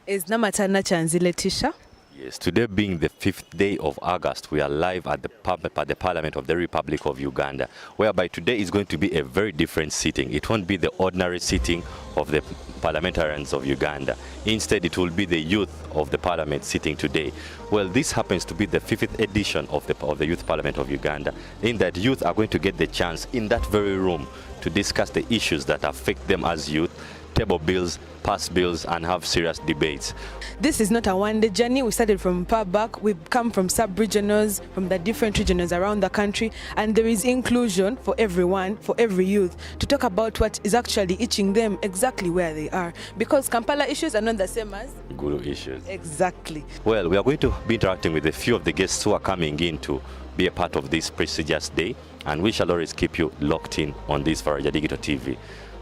Is Namatana Chanzile Tisha? Yes, today being the 5th day of August, we are live at the Parliament of the Republic of Uganda, whereby today is going to be a very different sitting. It won't be the ordinary sitting of the parliamentarians of Uganda. Instead, it will be the youth of the parliament sitting today. Well, this happens to be the 5th edition of the Youth Parliament of Uganda, in that youth are going to get the chance in that very room to discuss the issues that affect them as youth, table bills, pass bills, and have serious debates. This is not a one-day journey. We started from far back. We've come from sub-regionals, from the different regions around the country, and there is inclusion for everyone, for every youth, to talk about what is actually itching them exactly where they are. Because Kampala issues are not the same as Guru issues. Exactly. Well, we are going to be interacting with a few of the guests who are coming in to be a part of this prestigious day, and we shall always keep you locked in on this Faraja Digital TV.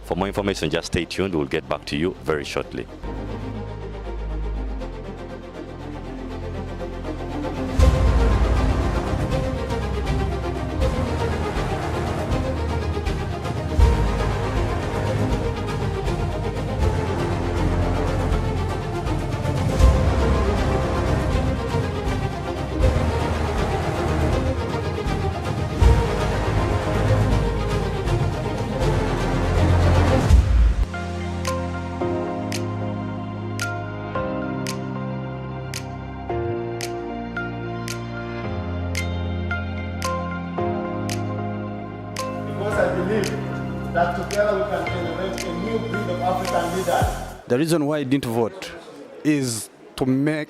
For more information, just stay tuned. We'll get back to you very shortly. Because I believe that together we can generate a new breed of African leaders. The reason why I didn't vote is to make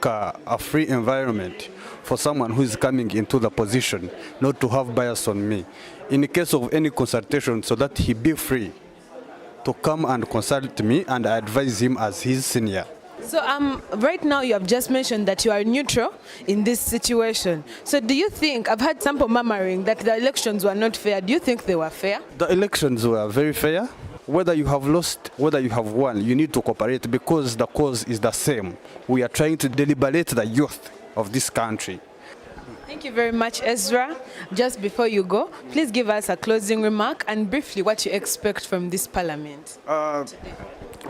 a free environment for someone who is coming into the position, not to have bias on me. In the case of any consultation, so that he be free to come and consult me, and I advise him as his senior. So right now you have just mentioned that you are neutral in this situation. So do you think, I've had some murmuring that the elections were not fair. Do you think they were fair? The elections were very fair. Whether you have lost, whether you have won, you need to cooperate because the cause is the same. We are trying to deliberate the youth of this country. Thank you very much, Ezra. Just before you go, please give us a closing remark and briefly what you expect from this parliament.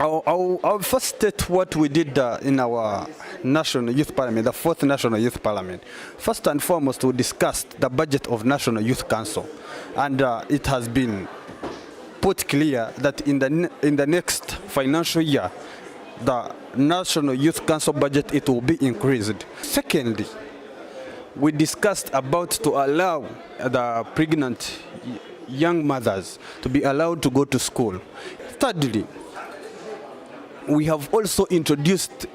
I'll first state what we did in our National Youth Parliament, the 4th National Youth Parliament. First and foremost, we discussed the budget of National Youth Council, and it has been put clear that in the next financial year, the National Youth Council budget, it will be increased. Secondly, we discussed about to allow the pregnant young mothers to be allowed to go to school. Thirdly, we have also introduced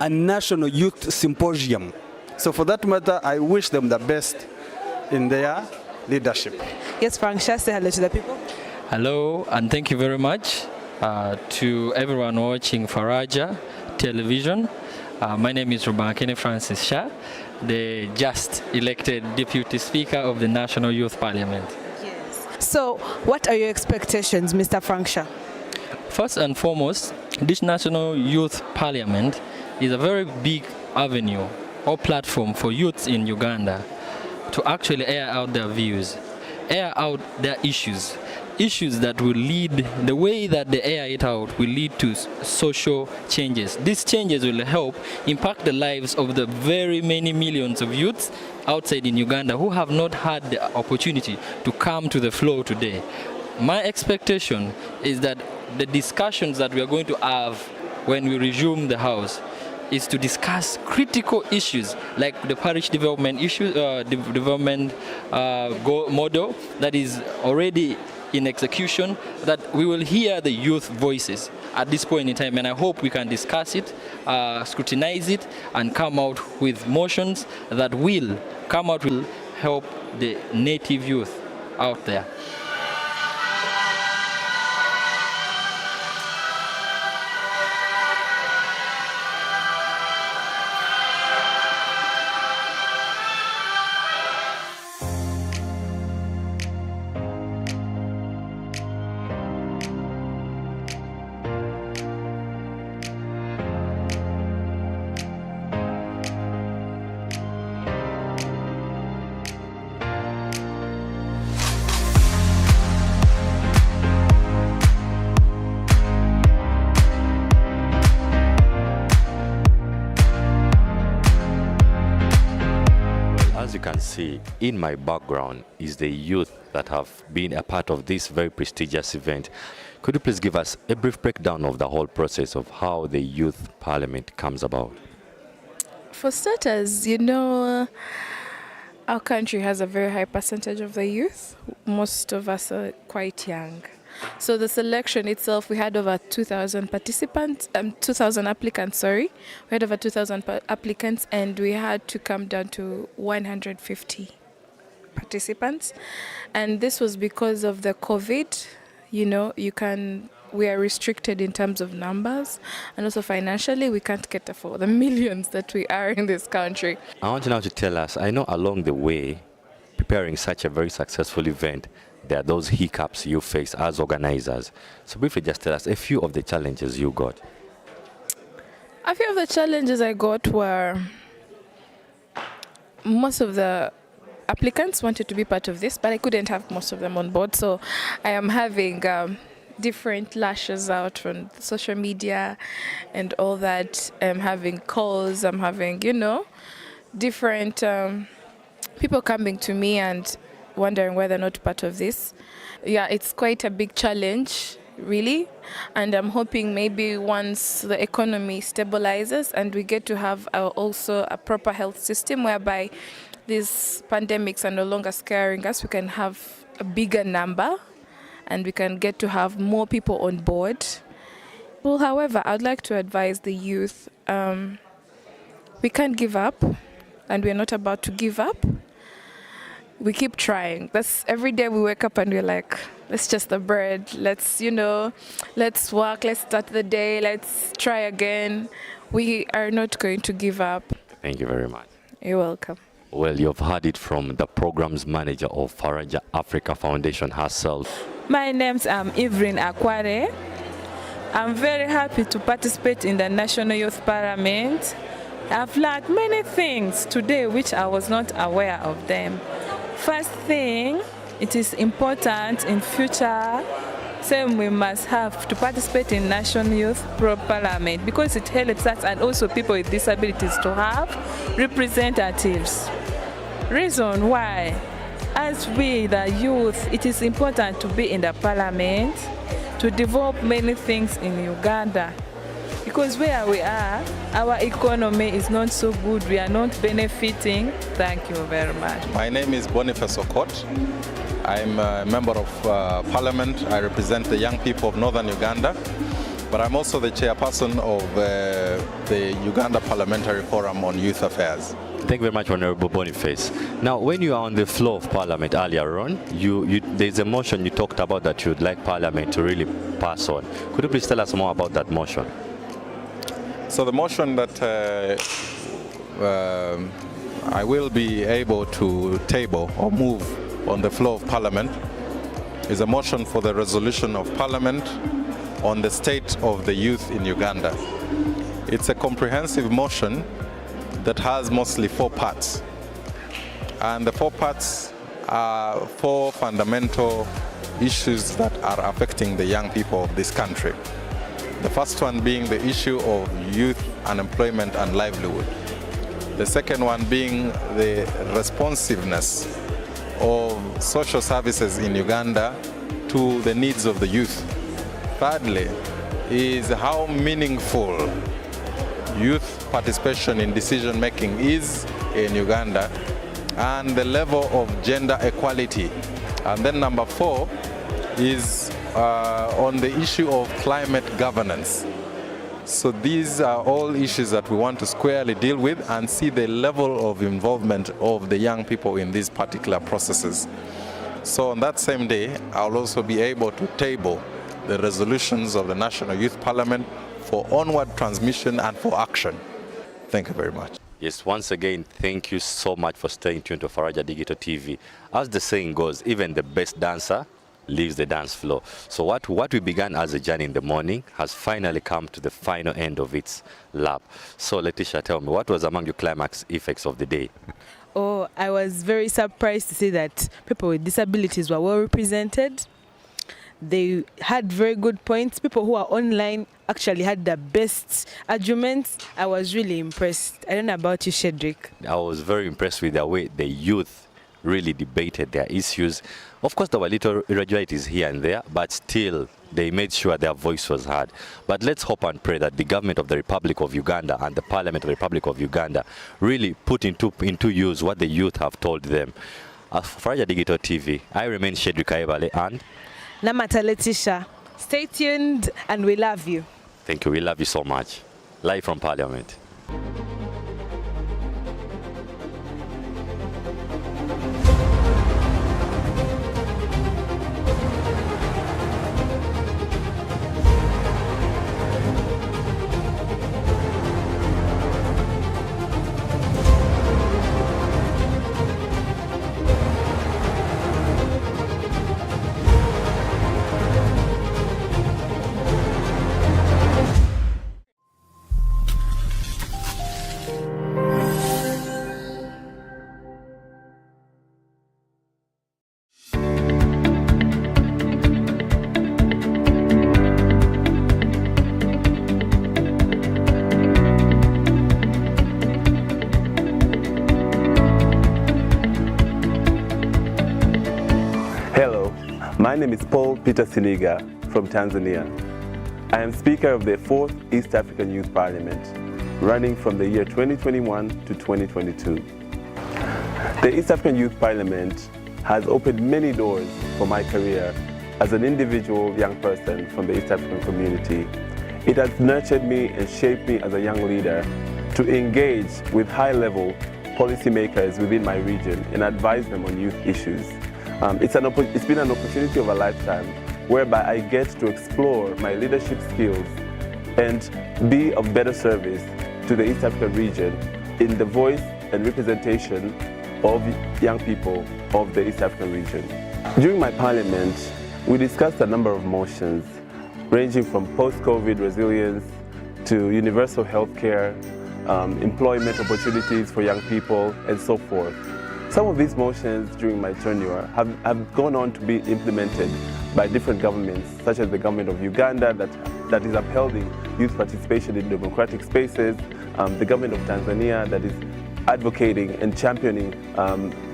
a National Youth Symposium. So for that matter, I wish them the best in their leadership. Yes, Frank, say hello to the people. Hello, and thank you very much to everyone watching Faraja television. My name is Rubakene Francis Shah, the just elected Deputy Speaker of the National Youth Parliament. Yes. So what are your expectations, Mr. Frank Shah? First and foremost, this National Youth Parliament is a very big avenue or platform for youths in Uganda to actually air out their views, air out their issues that will lead, the way that they air it out will lead to social changes. These changes will help impact the lives of the very many millions of youths outside in Uganda who have not had the opportunity to come to the floor today. My expectation is that the discussions that we are going to have when we resume the House is to discuss critical issues like the parish development model that is already in execution, that we will hear the youth voices at this point in time, and I hope we can discuss it, scrutinize it, and come out with motions that will help the native youth out there. see in my background is the youth that have been a part of this very prestigious event. Could you please give us a brief breakdown of the whole process of how the Youth Parliament comes about? For starters, you know, our country has a very high percentage of the youth. Most of us are quite young. So the selection itself, we had over 2,000 participants, 2,000 applicants, sorry. We had over 2,000 applicants and we had to come down to 150 participants. And this was because of the COVID. You know, we are restricted in terms of numbers, and also financially we can't cater for the millions that we are in this country. I want you now to tell us, I know along the way, preparing such a very successful event, there are those hiccups you face as organizers. So briefly just tell us a few of the challenges you got. A few of the challenges I got were most of the applicants wanted to be part of this, but I couldn't have most of them on board. So I am having different lashes out on social media and all that. I'm having calls, I'm having, you know, different people coming to me and wondering whether or not part of this. Yeah, it's quite a big challenge, really. And I'm hoping maybe once the economy stabilizes and we get to have also a proper health system whereby these pandemics are no longer scaring us, we can have a bigger number and we can get to have more people on board. Well, however, I'd like to advise the youth, we can't give up, and we're not about to give up. We keep trying. That's every day we wake up and we're like, let's just the bread. Let's, you know, let's work, let's start the day, let's try again. We are not going to give up. Thank you very much. You're welcome. Well, you've heard it from the programs manager of Faraja Africa Foundation herself. My name's Evelyn Akware. I'm very happy to participate in the National Youth Parliament. I've learned many things today which I was not aware of them. First thing, it is important in future, same we must have to participate in National Youth Parliament because it helps us and also people with disabilities to have representatives. Reason why, as we the youth, it is important to be in the parliament to develop many things in Uganda. Because where we are, our economy is not so good, we are not benefiting. Thank you very much. My name is Boniface Okot. I'm a member of parliament. I represent the young people of northern Uganda, but I'm also the chairperson of the Uganda Parliamentary Forum on Youth Affairs. Thank you very much, Honorable Boniface. Now, when you are on the floor of Parliament earlier on, there's a motion you talked about that you'd like Parliament to really pass on. Could you please tell us more about that motion? So the motion that I will be able to table or move on the floor of Parliament is a motion for the resolution of Parliament on the state of the youth in Uganda. It's a comprehensive motion that has mostly 4 parts. And the 4 parts are 4 fundamental issues that are affecting the young people of this country. The first one being the issue of youth unemployment and livelihood. The second one being the responsiveness of social services in Uganda to the needs of the youth. Thirdly is how meaningful youth participation in decision making is in Uganda and the level of gender equality. And then number 4 is on the issue of climate governance. So these are all issues that we want to squarely deal with and see the level of involvement of the young people in these particular processes. So on that same day, I'll also be able to table the resolutions of the National Youth Parliament for onward transmission and for action. Thank you very much. Yes, once again, thank you so much for staying tuned to Faraja Digital TV. As the saying goes, even the best dancer leaves the dance floor. So what we began as a journey in the morning has finally come to the final end of its lap. So Letitia, tell me, what was among your climax effects of the day? Oh, I was very surprised to see that people with disabilities were well represented. They had very good points. People who are online actually had the best arguments. I was really impressed. I don't know about you, Shedrick. I was very impressed with the way the youth really debated their issues. Of course, there were little irregularities here and there, but still they made sure their voice was heard. But let's hope and pray that the government of the Republic of Uganda and the Parliament of the Republic of Uganda really put into use what the youth have told them. Faraja Digital TV, I remain Shedrick Kaibale and Namata Letitia. Stay tuned and we love you. Thank you, we love you so much. Live from Parliament. My name is Paul Peter Siniga from Tanzania. I am Speaker of the 4th East African Youth Parliament, running from the year 2021 to 2022. The East African Youth Parliament has opened many doors for my career as an individual young person from the East African community. It has nurtured me and shaped me as a young leader to engage with high-level policymakers within my region and advise them on youth issues. It's been an opportunity of a lifetime whereby I get to explore my leadership skills and be of better service to the East African region in the voice and representation of young people of the East African region. During my parliament, we discussed a number of motions ranging from post-COVID resilience to universal health care, employment opportunities for young people, and so forth. Some of these motions during my tenure have gone on to be implemented by different governments, such as the government of Uganda that is upholding youth participation in democratic spaces, the government of Tanzania that is advocating and championing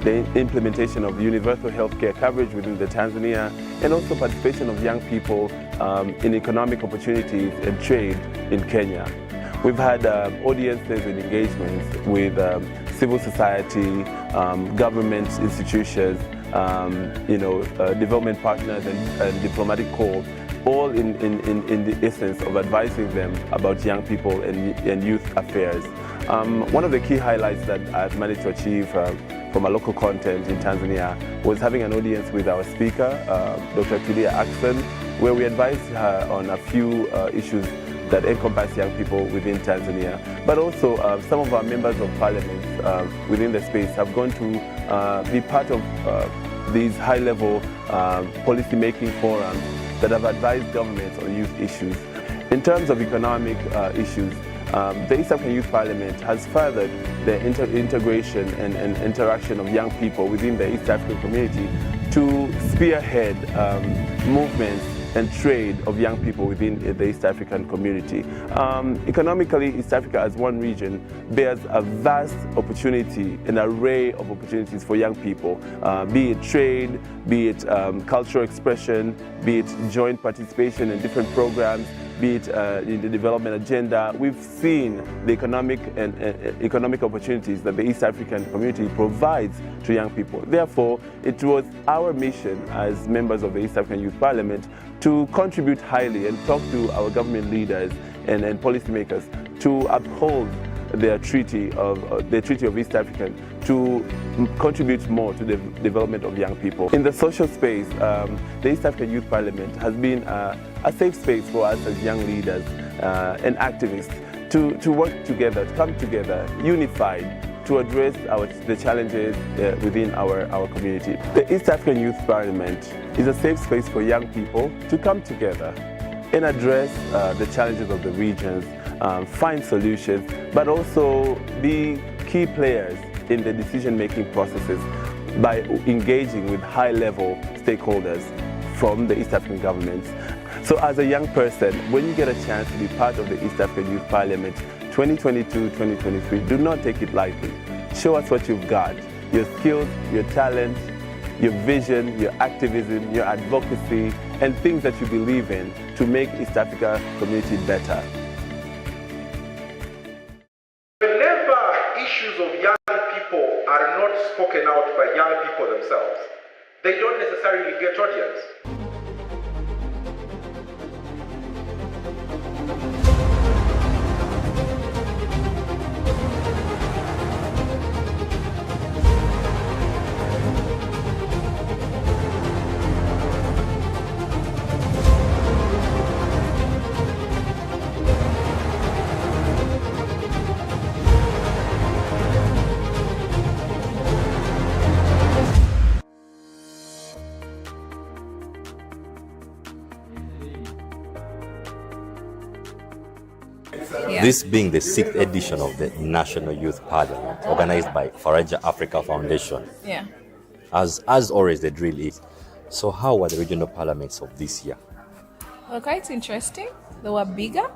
the implementation of universal health care coverage within the Tanzania, and also participation of young people in economic opportunities and trade in Kenya. We've had audiences and engagements with civil society, government institutions, development partners and diplomatic corps, all in the essence of advising them about young people and youth affairs. One of the key highlights that I've managed to achieve from a local content in Tanzania was having an audience with our speaker, Dr. Tulia Ackson, where we advised her on a few issues that encompass young people within Tanzania. But also some of our members of parliament within the space have gone to be part of these high-level policy-making forums that have advised governments on youth issues. In terms of economic issues, the East African Youth Parliament has furthered the integration and interaction of young people within the East African community to spearhead movements and trade of young people within the East African community. Economically, East Africa as one region bears a vast opportunity, an array of opportunities for young people, be it trade, be it cultural expression, be it joint participation in different programs, be it in the development agenda. We've seen the economic opportunities that the East African community provides to young people. Therefore, it was our mission as members of the East African Youth Parliament to contribute highly and talk to our government leaders and policymakers to uphold their treaty of East African, to contribute more to the development of young people. In the social space, the East African Youth Parliament has been a safe space for us as young leaders and activists to work together, to come together, unified, to address the challenges within our community. The East African Youth Parliament is a safe space for young people to come together and address the challenges of the regions, find solutions, but also be key players in the decision-making processes by engaging with high-level stakeholders from the East African governments. So as a young person, when you get a chance to be part of the East African Youth Parliament 2022-2023, do not take it lightly. Show us what you've got. your skills, your talent, your vision, your activism, your advocacy, and things that you believe in to make East Africa community better. Whenever issues of young people are not spoken out by young people themselves, they don't necessarily get audience. This being the 6th edition of the National Youth Parliament, organized by Faraja Africa Foundation. Yeah. As always, the drill is, so how were the regional parliaments of this year? Well, quite interesting. They were bigger.